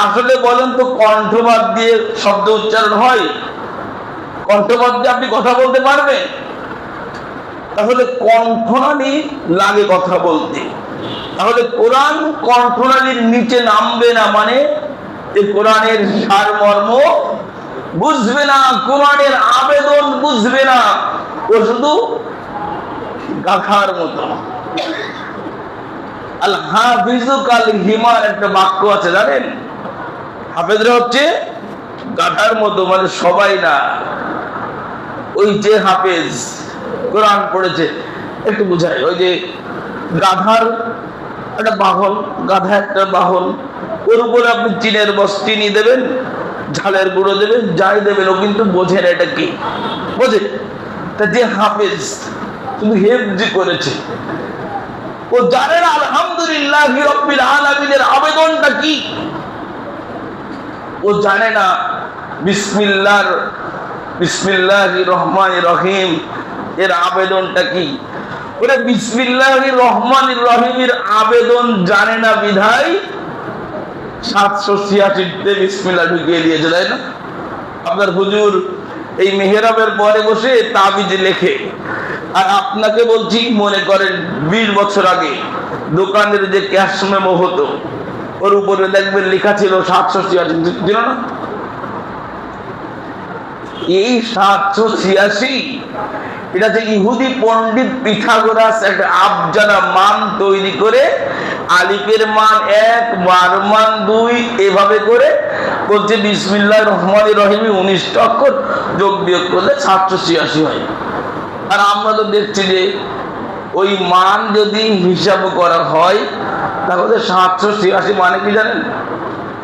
আসলে বলেন তো, কণ্ঠবাদ দিয়ে শব্দ উচ্চারণ হয়? কণ্ঠবাদ দিয়ে আপনি কথা বলতে পারবেন? তাহলে কণ্ঠনালী লাগে কথা বলতে। তাহলে কোরআন কণ্ঠনালীর নিচে নামবে না, মানে এই কোরআনের সারমর্ম বুঝবে না, কোরআনের আবেদন বুঝবে না, ও শুধু গাধার মতো। আল হাফিজু কাল হিমার একটা বাক্য আছে জানেন? হাফেজরা হচ্ছে গাধার মতো, মানে সবাই না। ওই যে হাফেজ কোরআন পড়েছে, একটু বুঝাই, ওই যে গাধার একটা বাহন, গাধা একটা বাহন, ওর উপরে আপনি চিনি দেবেন, ঝালের গুঁড়ো দেবেন, যাই দেবেন, ও কিন্তু বোঝে না এটা কি, বোঝে? তা যে হাফেজ শুধু হেফজি করেছে, ও জানে না আলহামদুলিল্লাহ রাব্বিল আলামিনের আবেদনটা কি, ও জানে না বিসমিল্লাহর বিসমিল্লাহির রহমানির রহিম এর আবেদনটা কি? ওরা বিসমিল্লাহির রহমানির রহিমের আবেদন জানে না বিধায় 786তে বিসমিল্লাহ ঢুকিয়ে দিয়েছে, তাই না? আপনার হুজুর এই মেহরাবের পরে বসে তাবিজ লেখে, আর আপনাকে বলছি, মনে করেন 20 বছর আগে দোকানের যে ক্যাশ মেমো হতো ওর উপরে দেখবেন লেখা ছিল 786, ছিল না? এই 786 এটা যে ইহুদি পণ্ডিত পিথাগোরাস একটা আবজানা মান তৈরি করে আলিফের মান 1, বার মান 2 এভাবে করে বলছে বিসমিল্লাহির রহমানির রহিম 19টা অক্ষর যোগ বিয়োগ করলে 786 হয়। আর আমরা তো দেখছি যে ওই মান যদি হিসাব করা হয় তাহলে 786 মানে কি জানেন?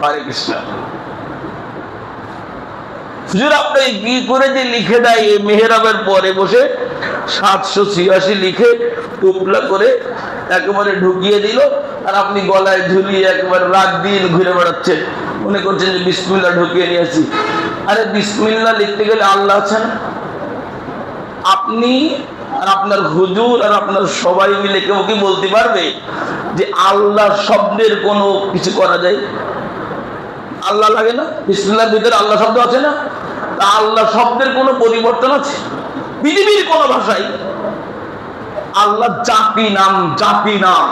হরে কৃষ্ণ। হুজুর আপনি কি করে যে লিখে দেয় এই মেহরাবের পরে বসে 786 লিখে টুকলা করে একেবারে ঢুকিয়ে দিল, আর আপনি গলায় ঝুলিয়ে একেবারে রাত দিন ঘুরে বেড়াচ্ছেন, মনে করছেন যে বিসমিল্লাহ ঢুকিয়ে নিয়েছি। আরে বিসমিল্লাহ লিখতে গেলে আল্লাহ আছেন, আপনি আর আপনার হুজুর আর আপনার সবাই মিলে কেউ কি বলতে পারবে যে আল্লাহ শব্দের কোনো কিছু করা যায়? আল্লাহ লাগে না? বিসমিল্লাহর ভিতরে আল্লাহ শব্দ আছে না? আল্লাহ শব্দের কোনো পরিবর্তন আছে? পৃথিবীর কোন ভাষায় আল্লাহ জাতি নাম, জাতি নাম।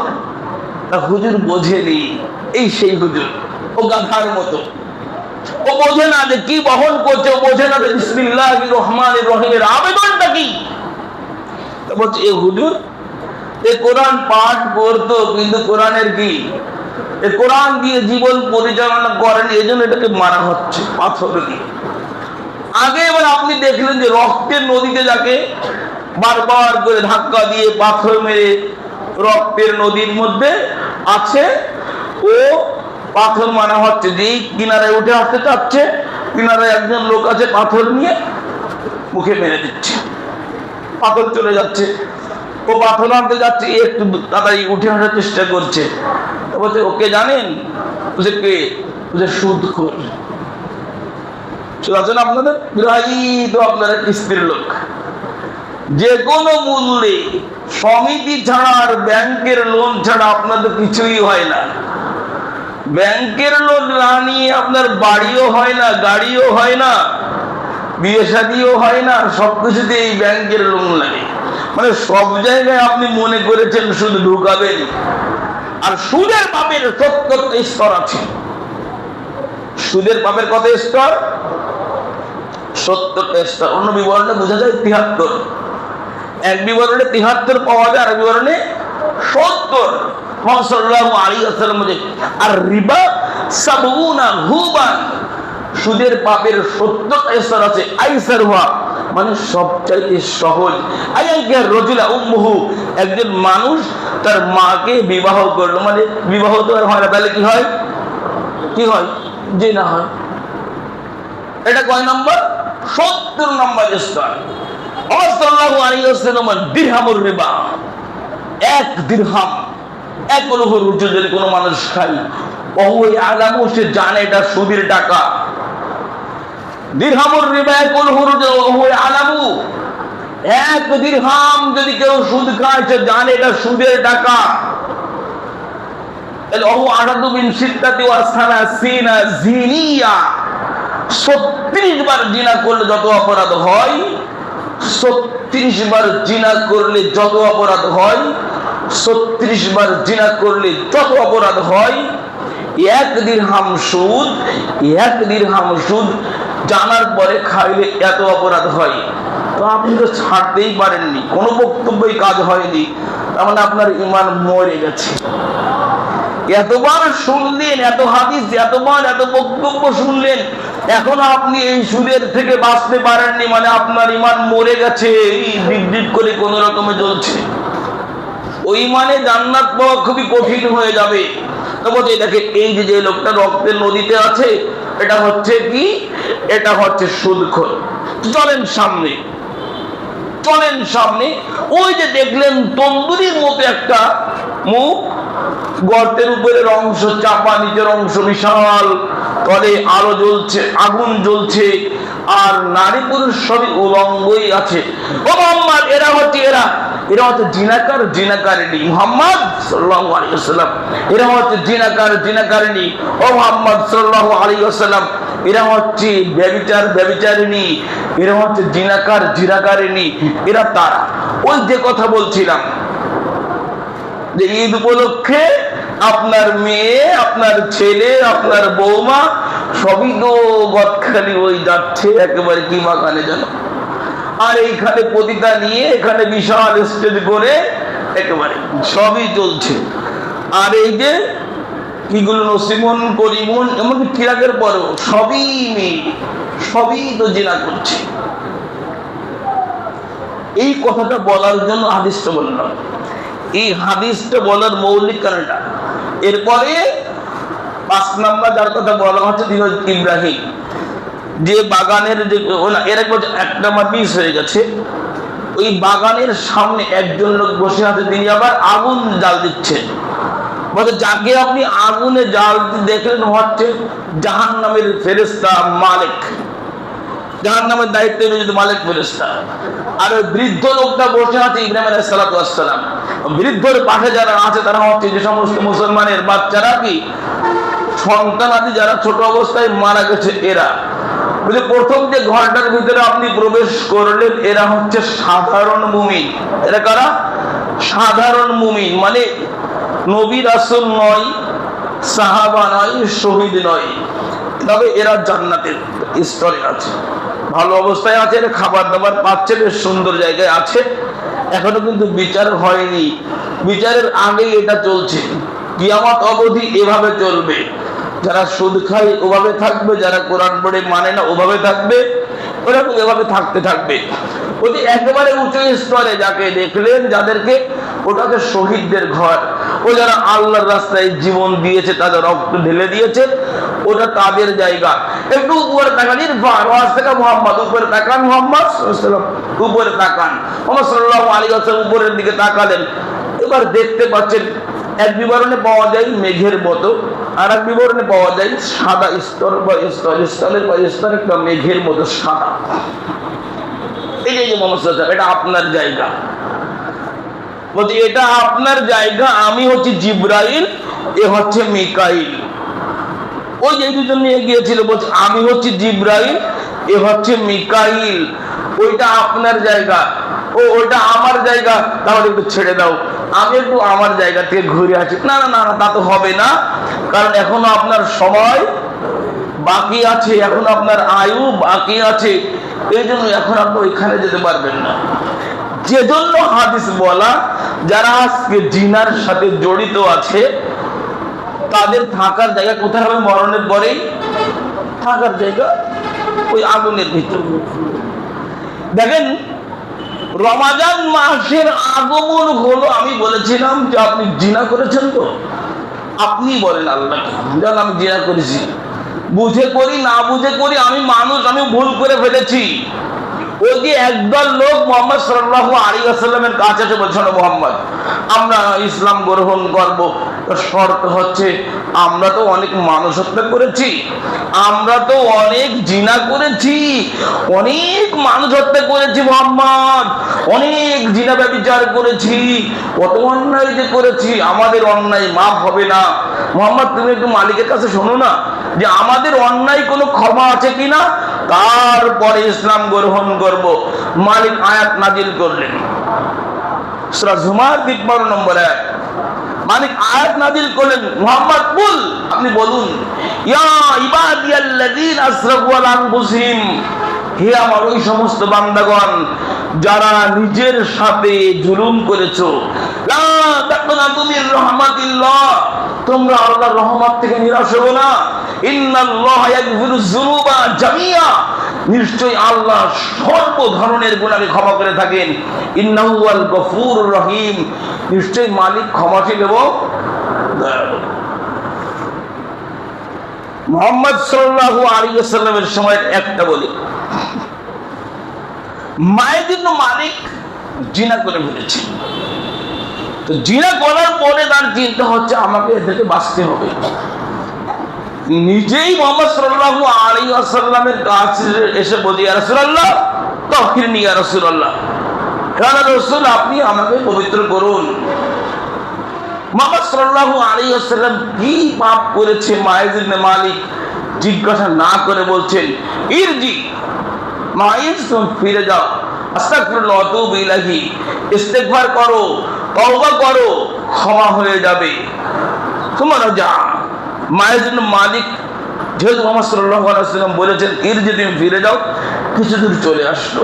তা হুজুর বোঝেনি, এই সেই হুজুর, ও গাধার মতো, ও বোঝে না যে কি বহন করছে, ও বোঝে না যে বিসমিল্লাহির রহমানির রহিমের আবেদনটা কি। তা বলছে এ হুজুর এ কোরআন পাঠ করতো, কিন্তু কোরআনের কি কোরআন দিয়ে জীবন পরিচালনা করেন, এই জন্য এটাকে মারা হচ্ছে পাথর দিয়ে। আগে এবার আপনি দেখলেন যে রক্তের নদীতে যাকে বারবার করে ধাক্কা দিয়ে পাথর মেরে রক্তের নদীর মধ্যে আছে, ও পাথর মারা হচ্ছে। যেই কিনারায় উঠে আসতে চাচ্ছে, কিনারায় একজন লোক আছে পাথর নিয়ে মুখে মেরে দিচ্ছে, পাথর চলে যাচ্ছে। ও পাথর আনতে যাচ্ছে, একটু তাড়াতাড়ি উঠে আসার চেষ্টা করছে। বলছে ওকে জানেন? বলছে কে? বলছে সুদখোর। আছেন আপনাদের তো আপনারা কিস্তির লোক, যে কোনো মূল্যে সমিতি ছাড়া আর ব্যাংকের লোন ছাড়া আপনাদের কিছুই হয় না। ব্যাংকের লোন না নিয়ে আপনার বাড়িও হয় না, গাড়িও হয় না, বিয়ে শাদিও হয় না, সবকিছুতে এই ব্যাংকের লোন লাগে। মানে সব জায়গায় আপনি মনে করেছেন শুধু ঢুকাবেন। আর সুদের পাপের 70 স্তর আছে। সুদের পাপের কত স্তর? 70 স্তর। অন্য বিবরণে বোঝা যায় 73। এক বিবরণে 73 পাওয়া যায়, আর বিবরণে 70। সাল্লাল্লাহু আলাইহি ওয়াসাল্লাম বলেন আর রিবা সাবউনা হুবান, সুদের পাপের 70 স্তর আছে। আইসার হওয়া মানে সবচাইতে সহজ। আয়াঙ্কা রাজুলা উম্মুহু, একজন মানুষ তার মাকে বিবাহ করলো, মানে বিবাহ তো আর হয় না, তাহলে কি হয়? কি হয়? জিনা হয়। এটা কয় নম্বর? 70 নম্বর স্তর। সাল্লাল্লাহু আলাইহি ওয়াসাল্লাম দিরহামুর রিবা, 1 দিরহাম, 1 লুহুর রুটি যদি কোনো মানুষ খায়, ওই আলামু, সে জানে এটা সুদের টাকা। দিরহামুর রিবা 1 লুহুর ওই আলামু, 1 দিরহাম যদি কেউ সুদ খায়, সে জানে এটা সুদের টাকা। তাহলে ওহু আরাদু বিন সিত্তাতি ওয়া সালাসিনা জিনিয়া, 36 বার জিনা করলে যত অপরাধ হয়, 36 বার জিনা করলে যত অপরাধ হয়, 36 বার জিনা করলে যত অপরাধ হয়, 1 দিরহাম সুদ, 1 দিরহাম সুদ জানার পরে খাইলে এত অপরাধ হয়। তো আপনি তো ছাড়তেই পারেননি, কোনো বক্তব্যই কাজ হয়নি, তার মানে আপনার ঈমান মরে গেছে। এতবার শুনলেন, এত হাদিস, এতবার এত বক্তব্য শুনলেন, এখন আপনি এই সুদের থেকে বাঁচতে পারেননি, মানে আপনার ঈমান মরে গেছে, ডিপ করে কোন রকমে জ্বলছে। ওই মানে জান্নাত পাওয়া খুবই কঠিন হয়ে যাবে। তবে দেখে এই যে লোকটা রক্তের নদীতে আছে, এটা হচ্ছে কি? এটা হচ্ছে সুদখোর। চলেন সামনে, চলেন সামনে। ওই যে দেখলেন তন্দুরির মতো একটা মুখ, গর্তের উপরের অংশ চাপা, নিচের অংশ বিশাল, তলে আলো জ্বলছে, আগুন জ্বলছে, আর নারী পুরুষ সবই উলঙ্গই আছে। ও মোহাম্মদ, এরা হচ্ছে জিনাকার জিনাকারিনী। মুহাম্মদ সাল্লাল্লাহু আলাইহি ওয়াসাল্লাম, এরা হচ্ছে জিনাকার জিনাকারিনী। ও মুহাম্মদ সাল্লাল্লাহু আলাইহি ওয়াসাল্লাম, এরা হচ্ছে ব্যভিচার ব্যভিচারিণী, এরা হচ্ছে জিনাকার জিনাকারিণী, এরা তারা। ওই যে কথা বলছিলাম যে ঈদ উপলক্ষে আপনার মেয়ে, আপনার ছেলে, আপনার বৌমা সবই তো গদখালি ওই যাচ্ছে একেবারে কি মাখানে যেন, আর এইখানে পতিতা নিয়ে এখানে বিশাল স্টেজ করে একেবারে সবই চলছে। আর এই যে কিগুলো নসিমন করিমন এমনকি ফিরাকের পরেও সবই মেয়ে, সবই তো জিনা করছে। এই কথাটা বলার জন্য হাদিসটা বললাম। এই হাদিসটা বলার মৌলিক কারণটা, এরপরে 5 নম্বর যার কথা বলা হচ্ছে তিনি ইব্রাহিম, যে বাগানের যে এর একটা আমার মিস হয়ে গেছে। ওই বাগানের সামনে একজন লোক বসে আছে, তিনি আবার আগুন জ্বাল দিচ্ছেন। বলতে যাকে আপনি আগুনে জ্বাল দেখলেন হচ্ছে জাহান্নামের ফেরেশতা মালিক, জাহান্নামের দায়িত্বে নিয়োজিত মালিক ফেরেশতা। আর ওই বৃদ্ধ লোকটা বসে আছে ইব্রাহিম আলাইহিস সালাতু ওয়াস সালাম। বৃদ্ধর পাশে যারা আছে তারা হচ্ছে যে সমস্ত মুসলমানের বাচ্চারা, কি সন্তান আদি যারা ছোট অবস্থায় মারা গেছে এরা। বলে প্রথম যে ঘরটার ভিতরে আপনি প্রবেশ করলেন এরা হচ্ছে সাধারণ মুমিন। এরা কারা? সাধারণ মুমিন, মানে নবী রাসূল নয়, সাহাবা নয়, শহীদ নয়, তবে এরা জান্নাতের স্তরে আছে, ভালো অবস্থায় আছে, খাবার দাবার পাচ্ছে, বেশ সুন্দর জায়গায় আছে। এখনো কিন্তু বিচার হয়নি, বিচারের আগেই এটা চলছে। কিয়ামত অবধি এভাবে চলবে। যারা সুদ খায় ওভাবে থাকবে, যারা কোরআন পড়ে মানে না ওভাবে থাকবে, ওরা এভাবে থাকতে থাকবে। ওই একেবারে উঁচু স্তরে যাকে দেখলেন, যাদেরকে, ওটাকে শহীদদের ঘর। ও যারা আল্লাহর রাস্তায় জীবন দিয়েছে, তাদের রক্ত ঢেলে দিয়েছে, ওটা তাদের জায়গা। একটু উপরে তাকান, আওয়াজ থেকে মুহাম্মদ উপরে তাকান, মুহাম্মদ উপরে তাকান, মুহাম্মদ সাল্লাল্লাহু আলাইহি ওয়াসাল্লাম উপরের দিকে তাকালেন। এবার দেখতে পাচ্ছেন এক বিবরণে পাওয়া যায় মেঘের মতো, আর এক বিবরণে পাওয়া যায় সাদা স্তর বা স্থলের বা স্তর একটা মেঘের মতো সাদা। এই যে মুহাম্মদ সাল্লাল্লাহু আলাইহি ওয়াসাল্লাম, এটা আপনার জায়গা। বলছি এটা আপনার জায়গা, আমি হচ্ছে জিবরাইল, এ হচ্ছে মিকাইল। ওই যে দুজন নিয়ে গিয়েছিল, বলছে আমি হচ্ছে জিবরাইল, এ হচ্ছে মিকাইল। ওইটা আপনার জায়গা, ও ওইটা আমার জায়গা, তাহলে একটু ছেড়ে দাও, আমি একটু আমার জায়গা থেকে ঘুরে আসি। না না না, তা তো হবে না, কারণ এখনো আপনার সময় বাকি আছে, এখন আপনার আয়ু বাকি আছে, এই জন্য এখন আপনি ওইখানে যেতে পারবেন না। যে জন্য হাদিস বলা, যারা আজকে জিনার সাথে জড়িত আছে তাদের থাকার জায়গা কোথায় হবে? মরণের পরেই থাকার জায়গা ওই আগুনের ভিতর। দেখেন, রমাজান মাসের আগমন হলো, আমি বলেছিলাম যে আপনি জিনা করেছেন, তো আপনি বলেন আল্লাহকে, যেন আমি জিনা করেছি, বুঝে করি না বুঝে করি, আমি মানুষ, আমি ভুল করে ফেলেছি। ওই যে একদল লোক মুহাম্মদ সাল্লাল্লাহু আলাইহি ওয়াসাল্লামের কাছে এসে বলছে, মুহাম্মদ আমরা ইসলাম গ্রহণ করব, শর্ত হচ্ছে আমরা তো অনেক মানুষ হত্যা করেছি, আমরা তো অনেক জিনা করেছি, অনেক মানুষ হত্যা করেছি মুহাম্মদ, অনেক জিনা ব্যভিচার করেছি, কত অন্যায় যে করেছি, আমাদের অন্যায় মাফ হবে না। মুহাম্মদ তুমি একটু মালিকের কাছে শোনো না যে আমাদের অন্যায় কোনো ক্ষমা আছে কিনা, তারপরে ইসলাম গ্রহণ করব। মালিক আয়াত নাজিল করলেন, সূরা জুমার 53 নম্বর আয়াত। মালিক আয়াত নাজিল করলেন, মুহাম্মদ বল, আপনি বলুন, ইয়া ইবাদিয়াল্লাযীনা আসরাফু আলা আনফুসিহিম, হে আমার ওই সমস্ত বান্দাগণ যারা নিজের সাথে জুলুম করেছো, লা তাকনাতু মির রাহমাতিল্লাহ, তোমরা আল্লাহর রহমত থেকে নিরাশ হও না। ইন্নাল্লাহা ইয়াগফিরুয যুনুবা জামিআ, নিশ্চয়ই আল্লাহ সর্ব ধরনের গুনাহকে ক্ষমা করে থাকেন। ইন্নাহু ওয়াল গফুরুর রহিম, নিশ্চয়ই মালিক ক্ষমাশীল এবং দয়ালু। মুহাম্মদ সাল্লাল্লাহু আলাইহি ওয়াসাল্লামের সময় একটা বলি, মায়ের জন্য মালিক জিনা করে ফেলেছে, তো জিনা করার পরে তার চিন্তা হচ্ছে আমাকে এ থেকে বাঁচতে হবে। নিজেই মুহাম্মদ সাল্লাল্লাহু আলাইহি ওয়াসাল্লামের কাছে এসে বলি, ইয়া রাসূলুল্লাহ তাহহিরনি ইয়া রাসূলুল্লাহ, ইয়া রাসূল আপনি আমাকে পবিত্র করুন। মুহাম্মদ সাল্লাল্লাহু আলাইহি ওয়াসাল্লাম কি পাপ করেছে মাইজ ইবনে মালিক জিজ্ঞাসা না করে বলছেন, ইরজি মাইজ, তুমি ফিরে যাও, আস্তাগফিরুল্লাহ ওয়া আতুবু ইলাইহি, ইস্তিগফার করো, তওবা করো, ক্ষমা হয়ে যাবে। তোমার যা মাইজ ইবনে মালিক যেহেতু মুহাম্মদ সাল্লাল্লাহু আলাইহি ওয়াসাল্লাম বলেছেন ইরজি, তুমি ফিরে যাও, কিছু দূর চলে আসলো,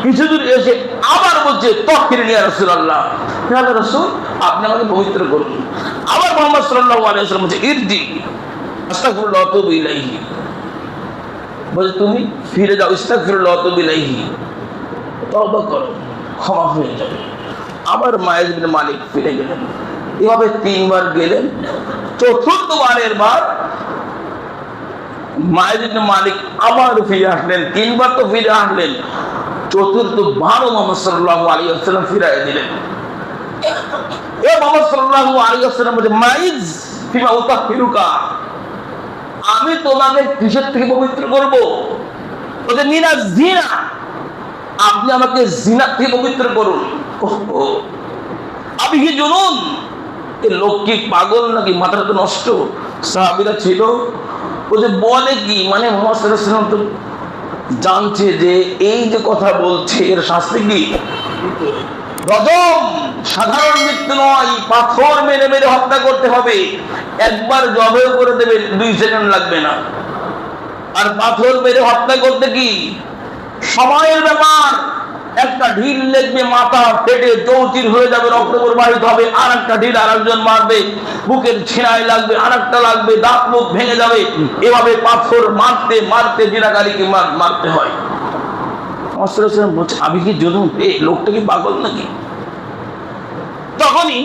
কিছু দূর এসে আবার বলছে তাহহিরনি ইয়া রাসূলুল্লাহ, ইয়া রাসূল আপনি আমাকে পবিত্র করুন। আবার মুহাম্মদ সাল্লাল্লাহু আলাইহি ওয়াসাল্লাম বলছে ইরজি আস্তাগফিরুল্লাহ ওয়া আতুবু ইলাইহি, বলে তুমি ফিরে যাও, ইস্তাগফিরুল্লাহ ওয়া আতুবু ইলাইহি, তওবা করো, ক্ষমা হয়ে যাবে। আবার মাইজ ইবনে মালিক ফিরে গেলেন, এভাবে 3 বার গেলেন। চতুর্থবারের বার মাইজ ইবনে মালিক আবার ফিরে আসলেন, 3 বার তো ফিরে আসলেন, চতুর্থবারও মুহাম্মদ সাল্লাল্লাহু আলাইহি ওয়াসাল্লাম ফিরায় দিলেন। এ মুহাম্মদ সাল্লাল্লাহু আলাইহি ওয়াসাল্লাম বলে, মাইজ ফিমা উতাহহিরুকা, আমি তোমাকে কিসের থেকে পবিত্র করব? বলে মিনাজ জিনা, আপনি আমাকে জিনা থেকে পবিত্র করুন। আমি কি জুনুন, এই লোক কি পাগল নাকি মাথাটা তো নষ্ট? সাহাবীরা ছিল, ও যে বলে কি, মানে মুহাম্মদ সাল্লাল্লাহু আলাইহি ওয়াসাল্লাম তো জানছে যে এই যে কথা বলছে এর শাস্তি কি রজম, সাধারণ মৃত্যু নয়, পাথর মেরে মেরে হত্যা করতে হবে। একবার জবে করে দেবে, 2 সেকেন্ড লাগবে না। আর পাথর মেরে হত্যা করতে কি সময়ের ব্যাপার, একটা ঢিল লেগবে, মাথা ফেটে চৌচির হয়ে যাবে, রক্ত প্রবাহিত হবে, আর একটা ঢিল আরেকজন মারবে, বুকের ছিনায় লাগবে, আর একটা লাগবে, দাঁত মুখ ভেঙে যাবে। এভাবে পাথর মারতে মারতে জিনাকারীকে মারতে হয়। বলছে আমি কি জুনুন, এই লোকটা কি পাগল নাকি? তখনই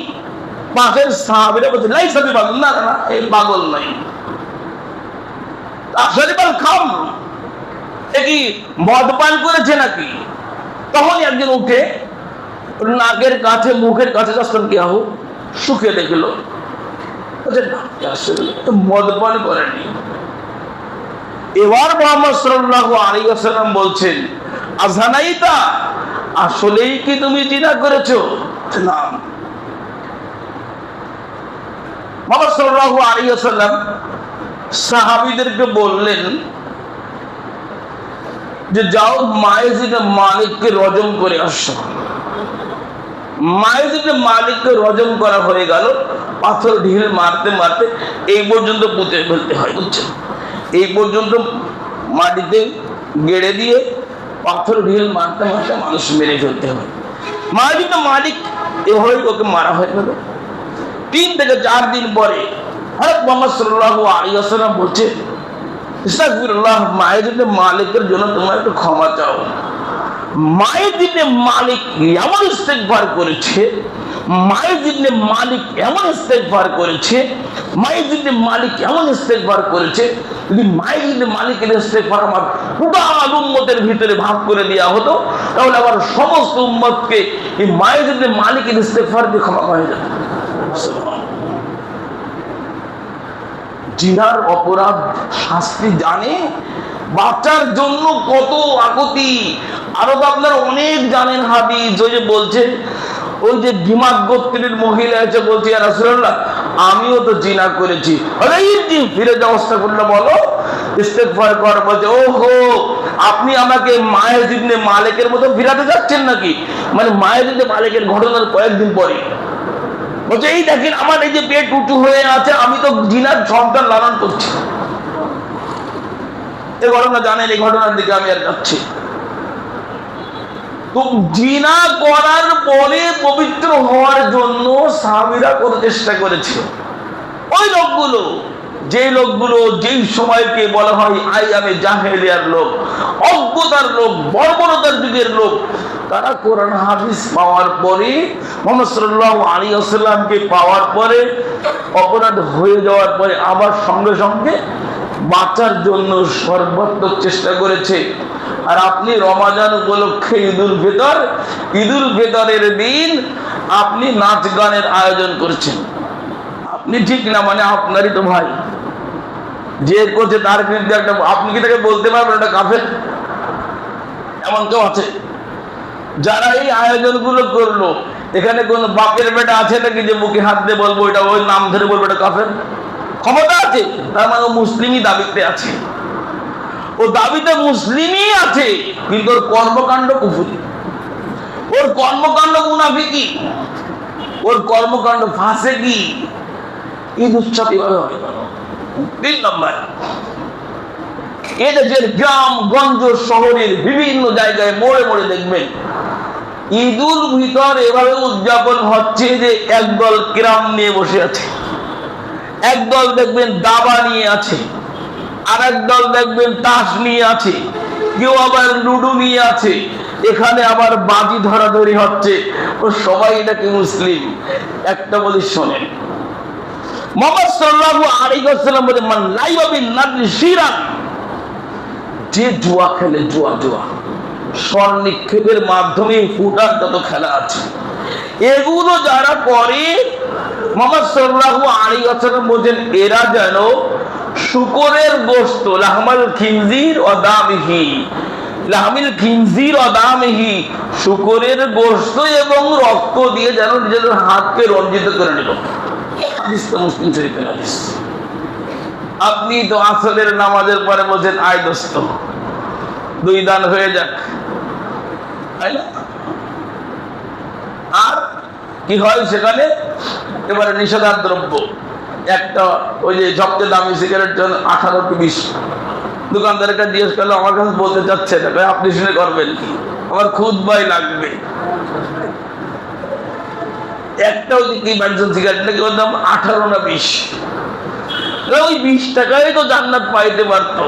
পাশের সাহাবীরা বলছে লাইসা বিপাগল, না না এই পাগল নাই। আসলে বল খাম, এ কি মদ পান করেছে নাকি? তখনই একজন উঠে নাকের কাছে মুখের কাছে যখন কি আহ শুকিয়ে দেখলো, মদ পান করেনি। এবার মুহাম্মদ সাল্লাল্লাহু আলাইহি ওয়াসাল্লাম বলছেন, আযনাইতা, আসলেই কি তুমি জিনা করেছো? না। মুহাম্মদ সাল্লাল্লাহু আলাইহি ওয়াসাল্লাম সাহাবীদেরকে বললেন যে যাও মাইজ ইবনে মালিককে রজম করে আসো। মাইজ ইবনে মালিককে রজম করা হয়ে গেল, পাথর ঢিল মারতে মারতে এই পর্যন্ত পুঁতে ফেলতে হয়, বুঝছেন? এই পর্যন্ত মাটিতে গেড়ে দিয়ে পাথর ঢিল মারতে মারতে মানুষ মেরে ফেলতে হয়। মাইজ ইবনে মালিক এভাবে ওকে মারা হয়ে গেল। 3 থেকে 4 দিন পরে হযরত মুহাম্মদ সাল্লাল্লাহু আলাইহি ওয়াসাল্লাম বলছে, ইস্তাগফিরুল্লাহ, মাইজ ইবনে মালিকের জন্য তোমরা একটু ক্ষমা চাও। মাইজ ইবনে মালিক এমন ইস্তেগফার করেছে, মাইজ ইবনে মালিক এমন ইস্তেগফার করেছে, মাইজ ইবনে মালিক এমন ইস্তেগফার করেছে, যদি মাইজ ইবনে মালিকের ইস্তেগফার আমার পুরো উম্মতের ভিতরে ভাগ করে দেওয়া হতো, তাহলে আবার সমস্ত উম্মতকে এই মাইজ ইবনে মালিকের ইস্তেগফার দিয়ে ক্ষমা হয়ে যেত। জিনার অপরাধ শাস্তি জানে, বাচ্চার জন্য কত আকুতি। আরো তো আপনারা অনেক জানেন হাদিস, ওই যে বলছে ওই যে গিমাত গোত্রের মহিলা এসে বলছে, ইয়া রাসূলুল্লাহ আমিও তো জিনা করেছি। আরে ফিরে যাও, আস্তাগফিরুল্লাহ বলো, ইস্তেগফার কর। বলছে ওহো, আপনি আমাকে মাইজ ইবনে মালিকের মতো ফিরাতে যাচ্ছেন নাকি? মানে মাইজ ইবনে মালিকের ঘটনার কয়েকদিন পরে বলছে এই দেখেন আমার এই যে পেট উঁচু হয়ে আছে, আমি তো জিনার সন্তান লালন করছি। এই ঘটনা জানেন, এই ঘটনার দিকে আমি আর যাচ্ছি। তো জিনা করার পরে পবিত্র হওয়ার জন্য সাহাবীরা কত চেষ্টা করেছে। ওই লোকগুলো, যে লোকগুলো যেই সময়কে বলা হয় আইয়ামে জাহেলিয়ার লোক, অজ্ঞতার লোক, বর্বরতার যুগের লোক, তারা কোরআন হাদিস পাওয়ার পরে, মুহাম্মদ সাল্লাল্লাহু আলাইহি ওয়াসাল্লামকে পাওয়ার পরে, অপরাধ হয়ে যাওয়ার পরে আবার সঙ্গে সঙ্গে বাঁচার জন্য সর্বাত্মক চেষ্টা করেছে। আর আপনি রমাজান উপলক্ষে ঈদুল ফিতরের দিন আপনি নাচ গানের আয়োজন করছেন। আপনি ঠিক না, মানে আপনারই তো ভাই, যে করছে তার বিরুদ্ধে একটা, আপনি কি তাকে বলতে পারবেন এটা কাফের? এমন কেউ আছে? যারা এই আয়োজনগুলো করলো, এখানে কোন বাপের বেটা আছে নাকি যে মুখে হাত দিয়ে বলবো এটা, ওই নাম ধরে বলবো এটা কাফের? ক্ষমতা আছে, তার মানে মুসলিমই দাবিতে আছে, ও দাবিতে মুসলিমই আছে, কিন্তু ওর কর্মকাণ্ড কুফরি, ওর কর্মকাণ্ড মুনাফিকি, ওর কর্মকাণ্ড ফাসিকি। ঈদ উৎসব এভাবে হয়। 3 নম্বর, এদেশের গ্রাম গঞ্জ শহরের বিভিন্ন জায়গায় মোড়ে মোড়ে দেখবেন ঈদুল ভিতর এভাবে উদযাপন হচ্ছে যে একদল কিরাম নিয়ে বসে আছে, একদল দেখবেন দাবা নিয়ে আছে, আর একদল দেখবেন তাস নিয়ে আছে, কেউ আবার লুডু নিয়ে আছে, এখানে আবার বাজি ধরাধরি হচ্ছে। ও সবাই নাকি মুসলিম। একটা বলি শোনেন, মুহাম্মদ সাল্লাল্লাহু আলাইহি ওয়াসাল্লাম বলেন, মান লাইবা বিন নাদরি শিরান, যে জুয়া খেলে, জুয়া স্বর্ণ নিক্ষেপের মাধ্যমে ফুটার যত খেলা আছে, এগুলো যারা করে, মুহাম্মদ সাল্লাল্লাহু আলাইহি ওয়াসাল্লাম বলেন এরা যেন শুকরের গোশত, লাহমাল খিনজির ওয়া দামিহি, লাহমিল খিনজির ওয়া দামিহি, শুকরের গোশত এবং রক্ত দিয়ে যেন নিজেদের হাতকে রঞ্জিত করে নিল। হাদিসটা মুসলিম শরীফের হাদিস। আপনি তো আসরের নামাজের পরে বলছেন আয় দোস্ত 2 দান হয়ে যাক, তাই না? আর কি হয় সেখানে? এবারে নিষেধাজ্ঞা দ্রব্য একটা, ওই যে সবচেয়ে দামি সিগারেট জন্য 18 কি 20, দোকানদারকে জিজ্ঞেস করলো, আমার কাছে বলতে চাচ্ছে না, আপনি শুনে করবেন কি, আমার খুতবাই লাগবে। একটা ওই কি বাড়ছেন সিগারেট নাকি ওর দাম 18 না 20, ওই 20 টাকায় তো জান্নাত পাইতে পারত,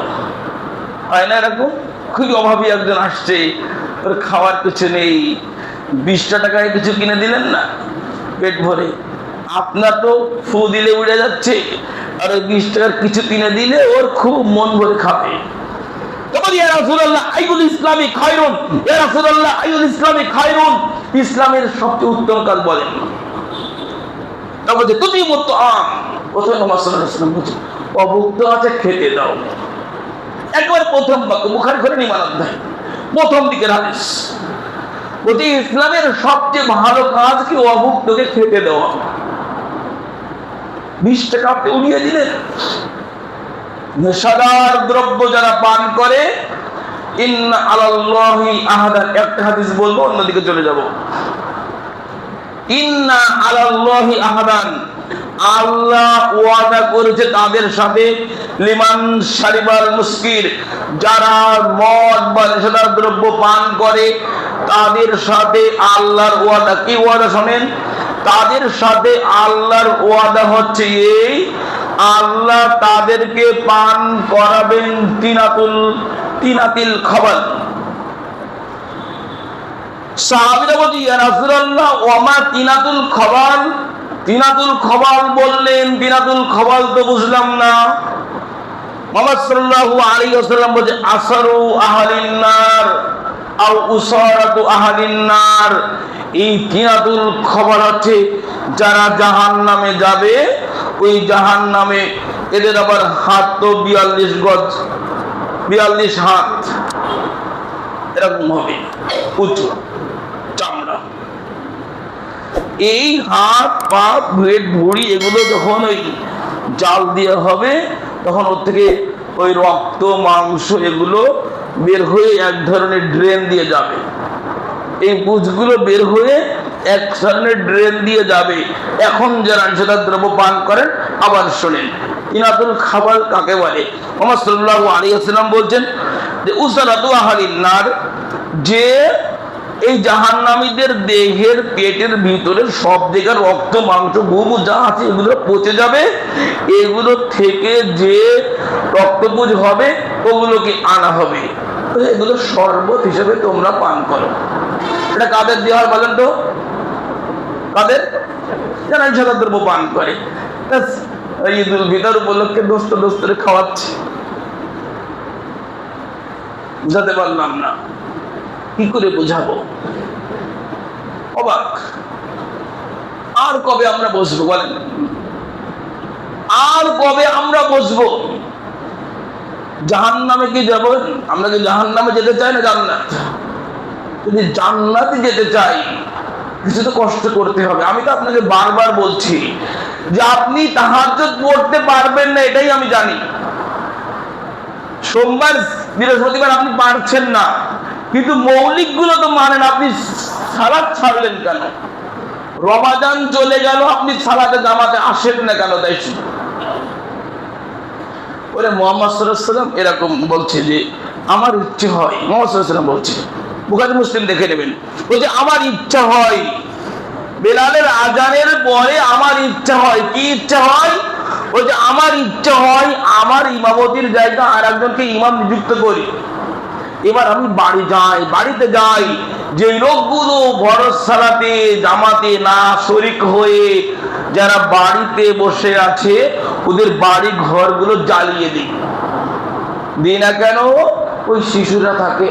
হয় না? এরকম খুবই অভাবী একজন আসছে, ওর খাওয়ার কিছু নেই, 20 টাকায় কিছু কিনে দিলেন না পেট ভরে, আপনার তো ফু দিলে উড়ে যাচ্ছে, আর ওই 20 টাকার কিছু কিনে দিলে ওর খুব মন ভরে খাবে। ইসলামের সবচেয়ে উত্তম কাজ বলেন, তুমি অভুক্ত আছে খেতে দাও, একবারে প্রথম বাক্য, বুখারী করে নিমান অধ্যায় প্রথম দিকের হাদিস। বলতে ইসলামের সবচেয়ে ভালো কাজ কি? অভুক্তকে খেতে দেওয়া। 20 টাকা আপনি উড়িয়ে দিলেন। নেশাদার দ্রব্য যারা পান করে, ইন্না আলাল্লাহি আহাদান, একটা হাদিস বলবো অন্যদিকে চলে যাব। ইন্না আলাল্লাহি আহাদান, আল্লাহ ওয়াদা করেছে তাদের সাথে, লিমান শারিবাল মুস্কির, যারা মদ বা নেশাদার দ্রব্য পান করে তাদের সাথে আল্লাহর ওয়াদা। কি ওয়াদা শোনেন? তাদের সাথে আল্লাহর ওয়াদা হচ্ছে এই, আল্লাহ তাদেরকে পান করাবেন তিনাতিল খাবার। সাহাবীরা বলছে, ইয়া রাসূলুল্লাহ ওয়া মা তিনাতুল খাবার? তিনাতুল খাবার বললেন, তিনাতুল খাবার তো বুঝলাম না। মুহাম্মদ সাল্লাল্লাহু আলাইহি ওয়াসাল্লাম বলছে, আসরু আহলিন নার আও উসারাতু আহলিন নার। এই তিনাতুল খাবার হচ্ছে যারা জাহান্নামে যাবে, ওই জাহান্নামে এদের আবার হাত তো 42 গজ, 42 হাত এরকম হবে উঁচু চামড়া। এই হাত পা পেট ভুঁড়ি এগুলো যখন ওই জাল দিয়ে হবে, তখন ওর থেকে ওই রক্ত মাংস এগুলো বের হয়ে এক ধরনের ড্রেন দিয়ে যাবে। এই পুঁজগুলো বের হয়ে এক ধরনের ড্রেন দিয়ে যাবে। এখন যারা নেশাদার দ্রব্য পান করেন, আবার শোনেন তিনাতুল খাবার কাকে বলে? মুহাম্মদ সাল্লাল্লাহু আলাইহি ওয়াসাল্লাম বলছেন যে উসারাতু আহলিন নার, যে এই জাহান্নামীদের দেহের পেটের ভিতরে সব দিকের রক্ত মাংস গুবু যা আছে এগুলো পচে যাবে, এগুলো থেকে যে রক্তপুঞ্জ হবে ওগুলোকে আনা হবে, এগুলো শরবত হিসেবে তোমরা পান করো। এটা কাদের দেওয়া হয় বলেন তো? কাদের? যারা নেশাদার দ্রব্য পান করে। ঈদুল ফিতর উপলক্ষে দোস্তরে খাওয়াচ্ছে। বুঝাতে পারলাম না, কি করে বুঝাবো? অবাক। আর কবে আমরা বসবো বলেন? আর কবে আমরা বসবো? জাহান্নামে কি যাব? আমরা কি জাহান্নামে যেতে চাই না জান্নাত? যদি জান্নাতে যেতে চাই কিছু তো কষ্ট করতে হবে। আমি তো আপনাকে বারবার বলছি যে আপনি তাহাজ্জুদ পড়তে পারবেন না, এটাই আমি জানি। সোমবার বৃহস্পতিবার আপনি পারছেন না, কিন্তু মৌলিক গুলো তো মানেন। আপনি সালাত ছাড়লেন কেন? রমাজান চলে গেল, আপনি সালাতে জামাতে আসেন না কেন? তাই ওরে মুহাম্মদ সাল্লাল্লাহু আলাইহি ওয়াসাল্লাম এরকম বলছে যে আমার ইচ্ছে হয়, মুহাম্মদ সাল্লাল্লাহু আলাইহি ওয়াসাল্লাম বলছে, বুখারী মুসলিম দেখে নেবেন, বলছে আমার ইচ্ছা হয় বেলালের আজানের পরে আমার ইচ্ছা হয়। কি ইচ্ছা হয়? বলছে আমার ইচ্ছা হয় আমার ইমামতির জায়গা আর একজনকে ইমাম নিযুক্ত করি। এবার আমি বাড়িতে যাই, যে লোকগুলো বড় সালাতে জামাতে না শরীক হয়ে যারা বাড়িতে বসে আছে ওদের বাড়ি ঘরগুলো জ্বালিয়ে দিই না কেন? ওই শিশুরা থাকে,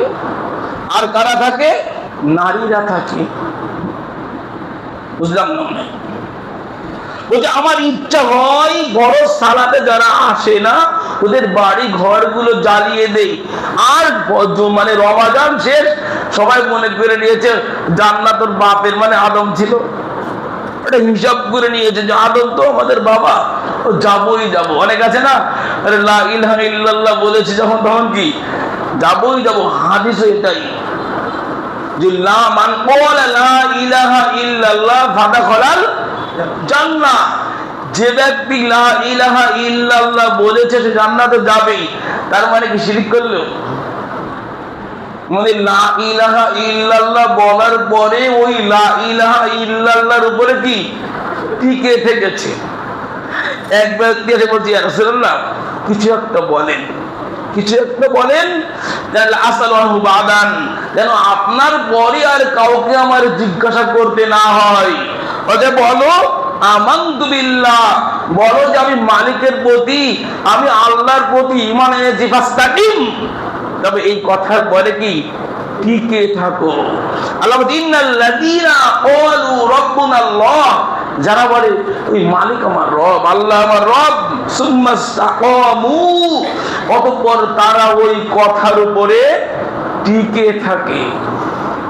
আর কারা থাকে? নারীরা থাকে। বুঝলাম না? বলছে আমার ইচ্ছা হয় বড় সালাতে যারা আসে না ওদের বাড়ি ঘরগুলো জ্বালিয়ে দেই। আর মানে রমাজান শেষ, সবাই মনে করে নিয়েছে জান্নাত ওর বাপের মানে আদম ছিল। এটা হিসাব করে নিয়েছে যে আদম তো আমাদের বাবা, ও যাবই যাব। অনেক আছে না, আরে লা ইলাহা ইল্লাল্লাহ বলেছে যখন তখন কি যাবই যাব। হাদিস এটাই যে লা মান ক্বালা লা ইলাহা ইল্লাল্লাহ ফাদাখালাল জান্নাহ। যে ব্যক্তি লা ইলাহা ইল্লাল্লাহ বলেছে সে জান্নাতে যাবে। তার মানে কি শিরক করলো? মানে লা ইলাহা ইল্লাল্লাহ বলার পরে ওই লা ইলাহা ইল্লাল্লাহর উপরে কি টিকে থেকেছে। এক ব্যক্তি এসে বলছে ইয়া রাসূলুল্লাহ কিছু একটা বলেন যেন আপনার পরে আর কাউকে আমার জিজ্ঞাসা করতে না হয়। বলো আমানতু বিল্লাহ, বলো যে আমি মালিকের প্রতি, আমি আল্লাহর প্রতি ঈমান এনেছি। ফাস্তাকিম, তবে এই কথার পরে কি টিকে থাকো। আল্লাহ ইন্নাল্লাযীনা ক্বালু রাব্বুনাল্লাহ, যারা বলে ওই মালিক আমার রব, আল্লাহ আমার রব, সুম্মাস্তাকামু, অতঃপর তারা ওই কথার উপরে টিকে থাকে।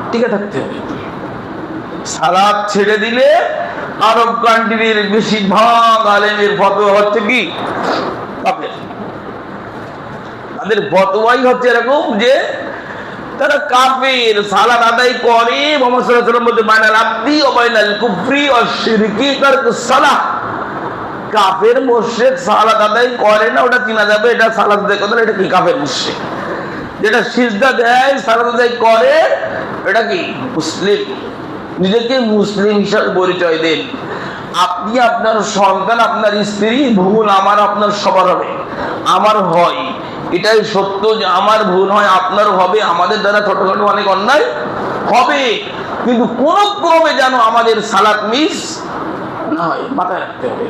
টিকে থাকতে হবে। সালাত ছেড়ে দিলে আরব কান্ট্রির বেশিরভাগ আলেমের ফতোয়া হচ্ছে কি কাফের। তাদের ফতোয়াই হচ্ছে এরকম যে তারা কাফের। সালাত আদায় করে মুহাম্মদ সাল্লাল্লাহু আলাইহি ওয়াসাল্লাম বলতে বাইনাল আবদি ওয়া বাইনাল কুফরি ওয়াশ শিরকি তারকুস সালাহ। কাফের মুশরিক সালাত আদায় করে না, ওটা চিনা যাবে এটা সালাত আদায় করে না, এটা কি কাফের মুশরিক। যেটা সিজদা দেয় সালাত আদায় করে এটা কি মুসলিম। নিজেকে মুসলিম হিসাবে পরিচয় দেন। আপনি, আপনার সন্তান, আপনার স্ত্রী, ভুল আমার আপনার সবার হবে। আমার হয়, এটাই সত্য যে আমার ভুল হয়, আপনার হবে। আমাদের দ্বারা ছোটখাটো অনেক অন্যায় হবে, কিন্তু কোন ক্রমে যেন আমাদের সালাত মিস না হয়, মাথায় রাখতে হবে।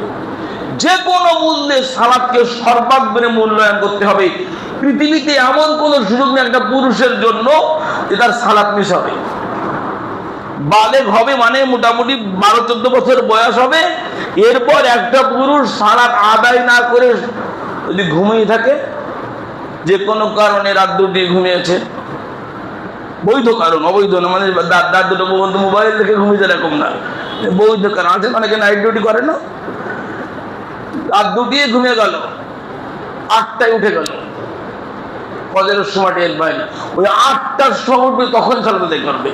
যে কোনো মূল্যে সালাতকে সর্বাগ্রে মূল্যায়ন করতে হবে। পৃথিবীতে এমন কোন সুযোগ নেই একটা পুরুষের জন্য যে তার সালাত মিস হবে। বালেগ হবে মানে মোটামুটি 12-14 বছর বয়স হবে, এরপর একটা পুরুষ সালাত আদায় না করে যদি ঘুমিয়ে থাকে, যে কোনো কারণে রাত দুটি ঘুমিয়েছে, বৈধ কারণ, অবৈধ না, মানে রাত দুটো পর্যন্ত মোবাইল দেখে ঘুমিয়েছে এরকম না, বৈধ কারণ আছে। অনেকে নাইট ডিউটি করে না, রাত দুটিয়ে ঘুমিয়ে গেল, 8টায় উঠে গেল, ফজরের সময় টের পায়নি, ওই 8টার সময় তখন সালাত আদায় করবে।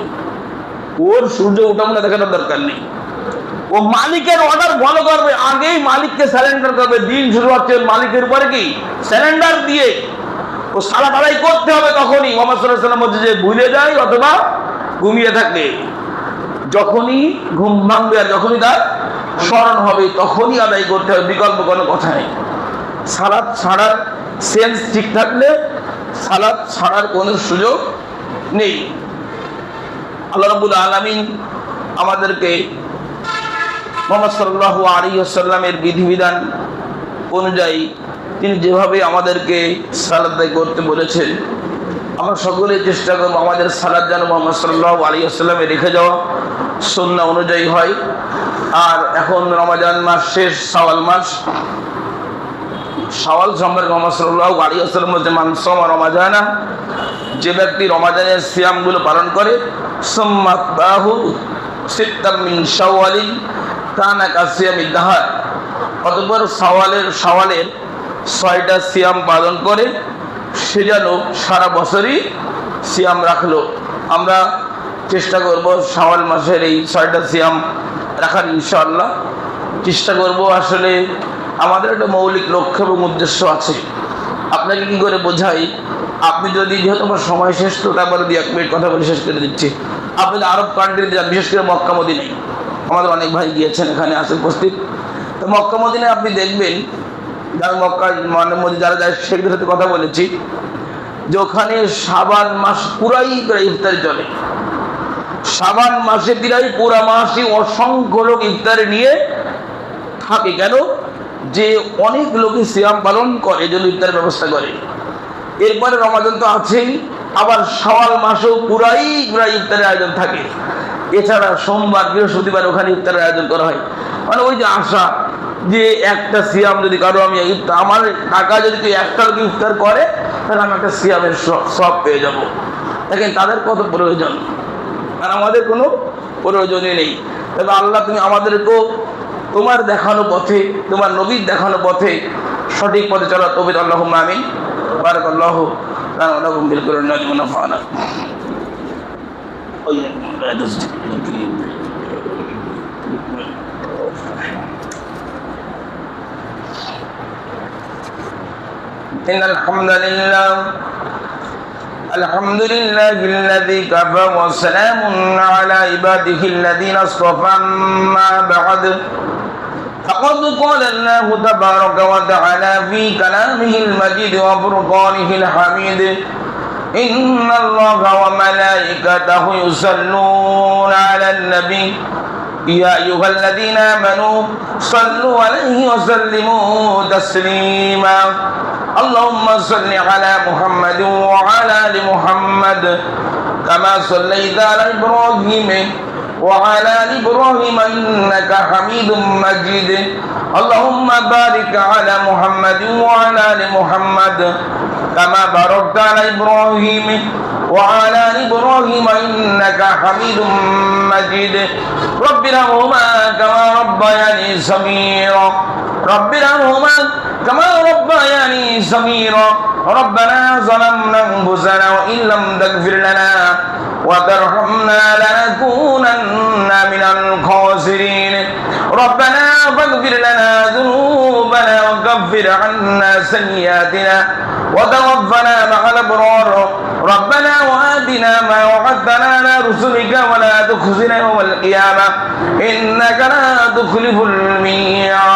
ওর সূর্য উঠামনা দেখানোর দরকার নেই। ও মালিকের অর্ডার ফলো করবে, আগেই মালিককে স্যালেন্ডার করবে। দিন শুরু হচ্ছে মালিকের উপরে কি স্যালেন্ডার দিয়ে, ও সালাত আদায় করতে হবে। তখনই মুহাম্মদ সাল্লাল্লাহু আলাইহি ওয়াসাল্লাম বলছে যে ভুলে যায় অথবা ঘুমিয়ে থাকে, যখনই ঘুম ভাঙবে আর যখনই তার স্মরণ হবে তখনই আদায় করতে হবে, বিকল্প কোনো কথা নেই। সালাত ছাড়ার সেন্স ঠিক থাকলে সালাত ছাড়ার কোনো সুযোগ নেই। আল্লাহ রাব্বুল আলামিন আমাদেরকে মুহাম্মদ সাল্লাল্লাহু আলাইহি ওয়াসাল্লামের বিধিবিধান অনুযায়ী তিনি যেভাবে আমাদেরকে সালাত আদায় করতে বলেছেন, আমরা সকলেই চেষ্টা করব আমাদের সালাত যেন মুহাম্মদ সাল্লাল্লাহু আলাইহি ওয়াসাল্লামে রেখে যাওয়া সুন্নাহ অনুযায়ী হয়। আর এখন রমজান মাস শেষ, শাওয়াল মাস, শাওয়াল সম্পর্কে মুহাম্মদ সাল্লাল্লাহু আলাইহি ওয়াসাল্লাম বলেছেন, মান সামা রমাজানা, যে ব্যক্তি রমাজানের সিয়ামগুলো পালন করে, সুম্মা তাহু সিত্তাম মিন শাওয়ালিন কানা কাসিয়ামিদ দাহার, অতঃপর শাওয়ালের 6টা সিয়াম পালন করে, সে যেন সারা বছরই সিয়াম রাখলো। আমরা চেষ্টা করব শাওয়াল মাসের এই 6টা সিয়াম রাখার, ইনশাআল্লাহ চেষ্টা করব। আসলে আমাদের একটা মৌলিক লক্ষ্য এবং উদ্দেশ্য আছে। আপনাকে কি করে বোঝাই, আপনি যদি, যেহেতু আমার সময় শেষ, তো তারপরে 1 মিনিট কথা বলে শেষ করে দিচ্ছি। আপনি আরব কান্ট্রিতে যান, বিশেষ করে মক্কা মদিনায়, আমাদের অনেক ভাই গিয়েছেন, এখানে আছে উপস্থিত। তো মক্কা মদিনায় আপনি দেখবেন, যারা মক্কা যারা যায় সেগুলোর সাথে কথা বলেছি, যে ওখানে শাবান মাস পুরাই প্রায় ইফতারি চলে। শাবান মাসে প্রায় পুরা মাসই অসংখ্য লোক ইফতারি নিয়ে থাকে। কেন? যে অনেক লোকই সিয়াম পালন করে, এই জন্য ইফতারের ব্যবস্থা করে। এরপরে রমাদান তো আছেই, আবার শাওয়াল মাসেও পুরাই ইফতারের আয়োজন থাকে। এছাড়া সোমবার বৃহস্পতিবার ওখানে ইফতারের আয়োজন করা হয়। মানে ওই যে আশা, যে একটা সিয়াম যদি কারো, আমি আমার টাকা যদি কেউ একটা লোক ইফতার করে, তাহলে আমি একটা সিয়ামের সব পেয়ে যাব। দেখেন তাদের কত প্রয়োজন, আর আমাদের কোনো প্রয়োজনই নেই। তবে আল্লাহ, তুমি আমাদেরকেও তোমার দেখানো পথে, তোমার নবীর দেখানো পথে, সঠিক পথে চলা তৌফিক আল্লাহুম্মা আমিন। বারাকাল্লাহু লানা ওয়া লাকুম বিল কুরআনি ওয়া নাফা'না। ইন্নাল হামদালিল্লাহ, الحمد لله الذي كفى وسلام على عباده الذين اصطفى. أما بعد، فقد قال الله تبارك وتعالى في كلامه المجيد وفرقانه الحميد: إن الله وملائكته يصلون على النبي يا أيها الذين آمنوا صلوا عليه وسلموا تسليما. اللهم صل على محمد وعلى آل محمد كما صليت على إبراهيم وعلى آل إبراهيم إنك حميد مجيد. اللهم بارك على محمد وعلى آل محمد كما باركت على إبراهيم وعلى آل إبراهيم إنك حميد مجيد. رب ارحمهما كما ربياني صغيرا، رب ارحمهما كما ربياني صغيرا. ربنا ظلمنا أنفسنا وإن لم تغفر لنا وترحمنا لنكونن من الخاسرين. ربنا فاغفر لنا ذنوبنا وكفر عنا سيئاتنا وتوفنا مع الأبرار. ربنا وآتنا ما وعدتنا على رسلك ولا تخزنا يوم القيامة إنك لا تخلف الميعاد.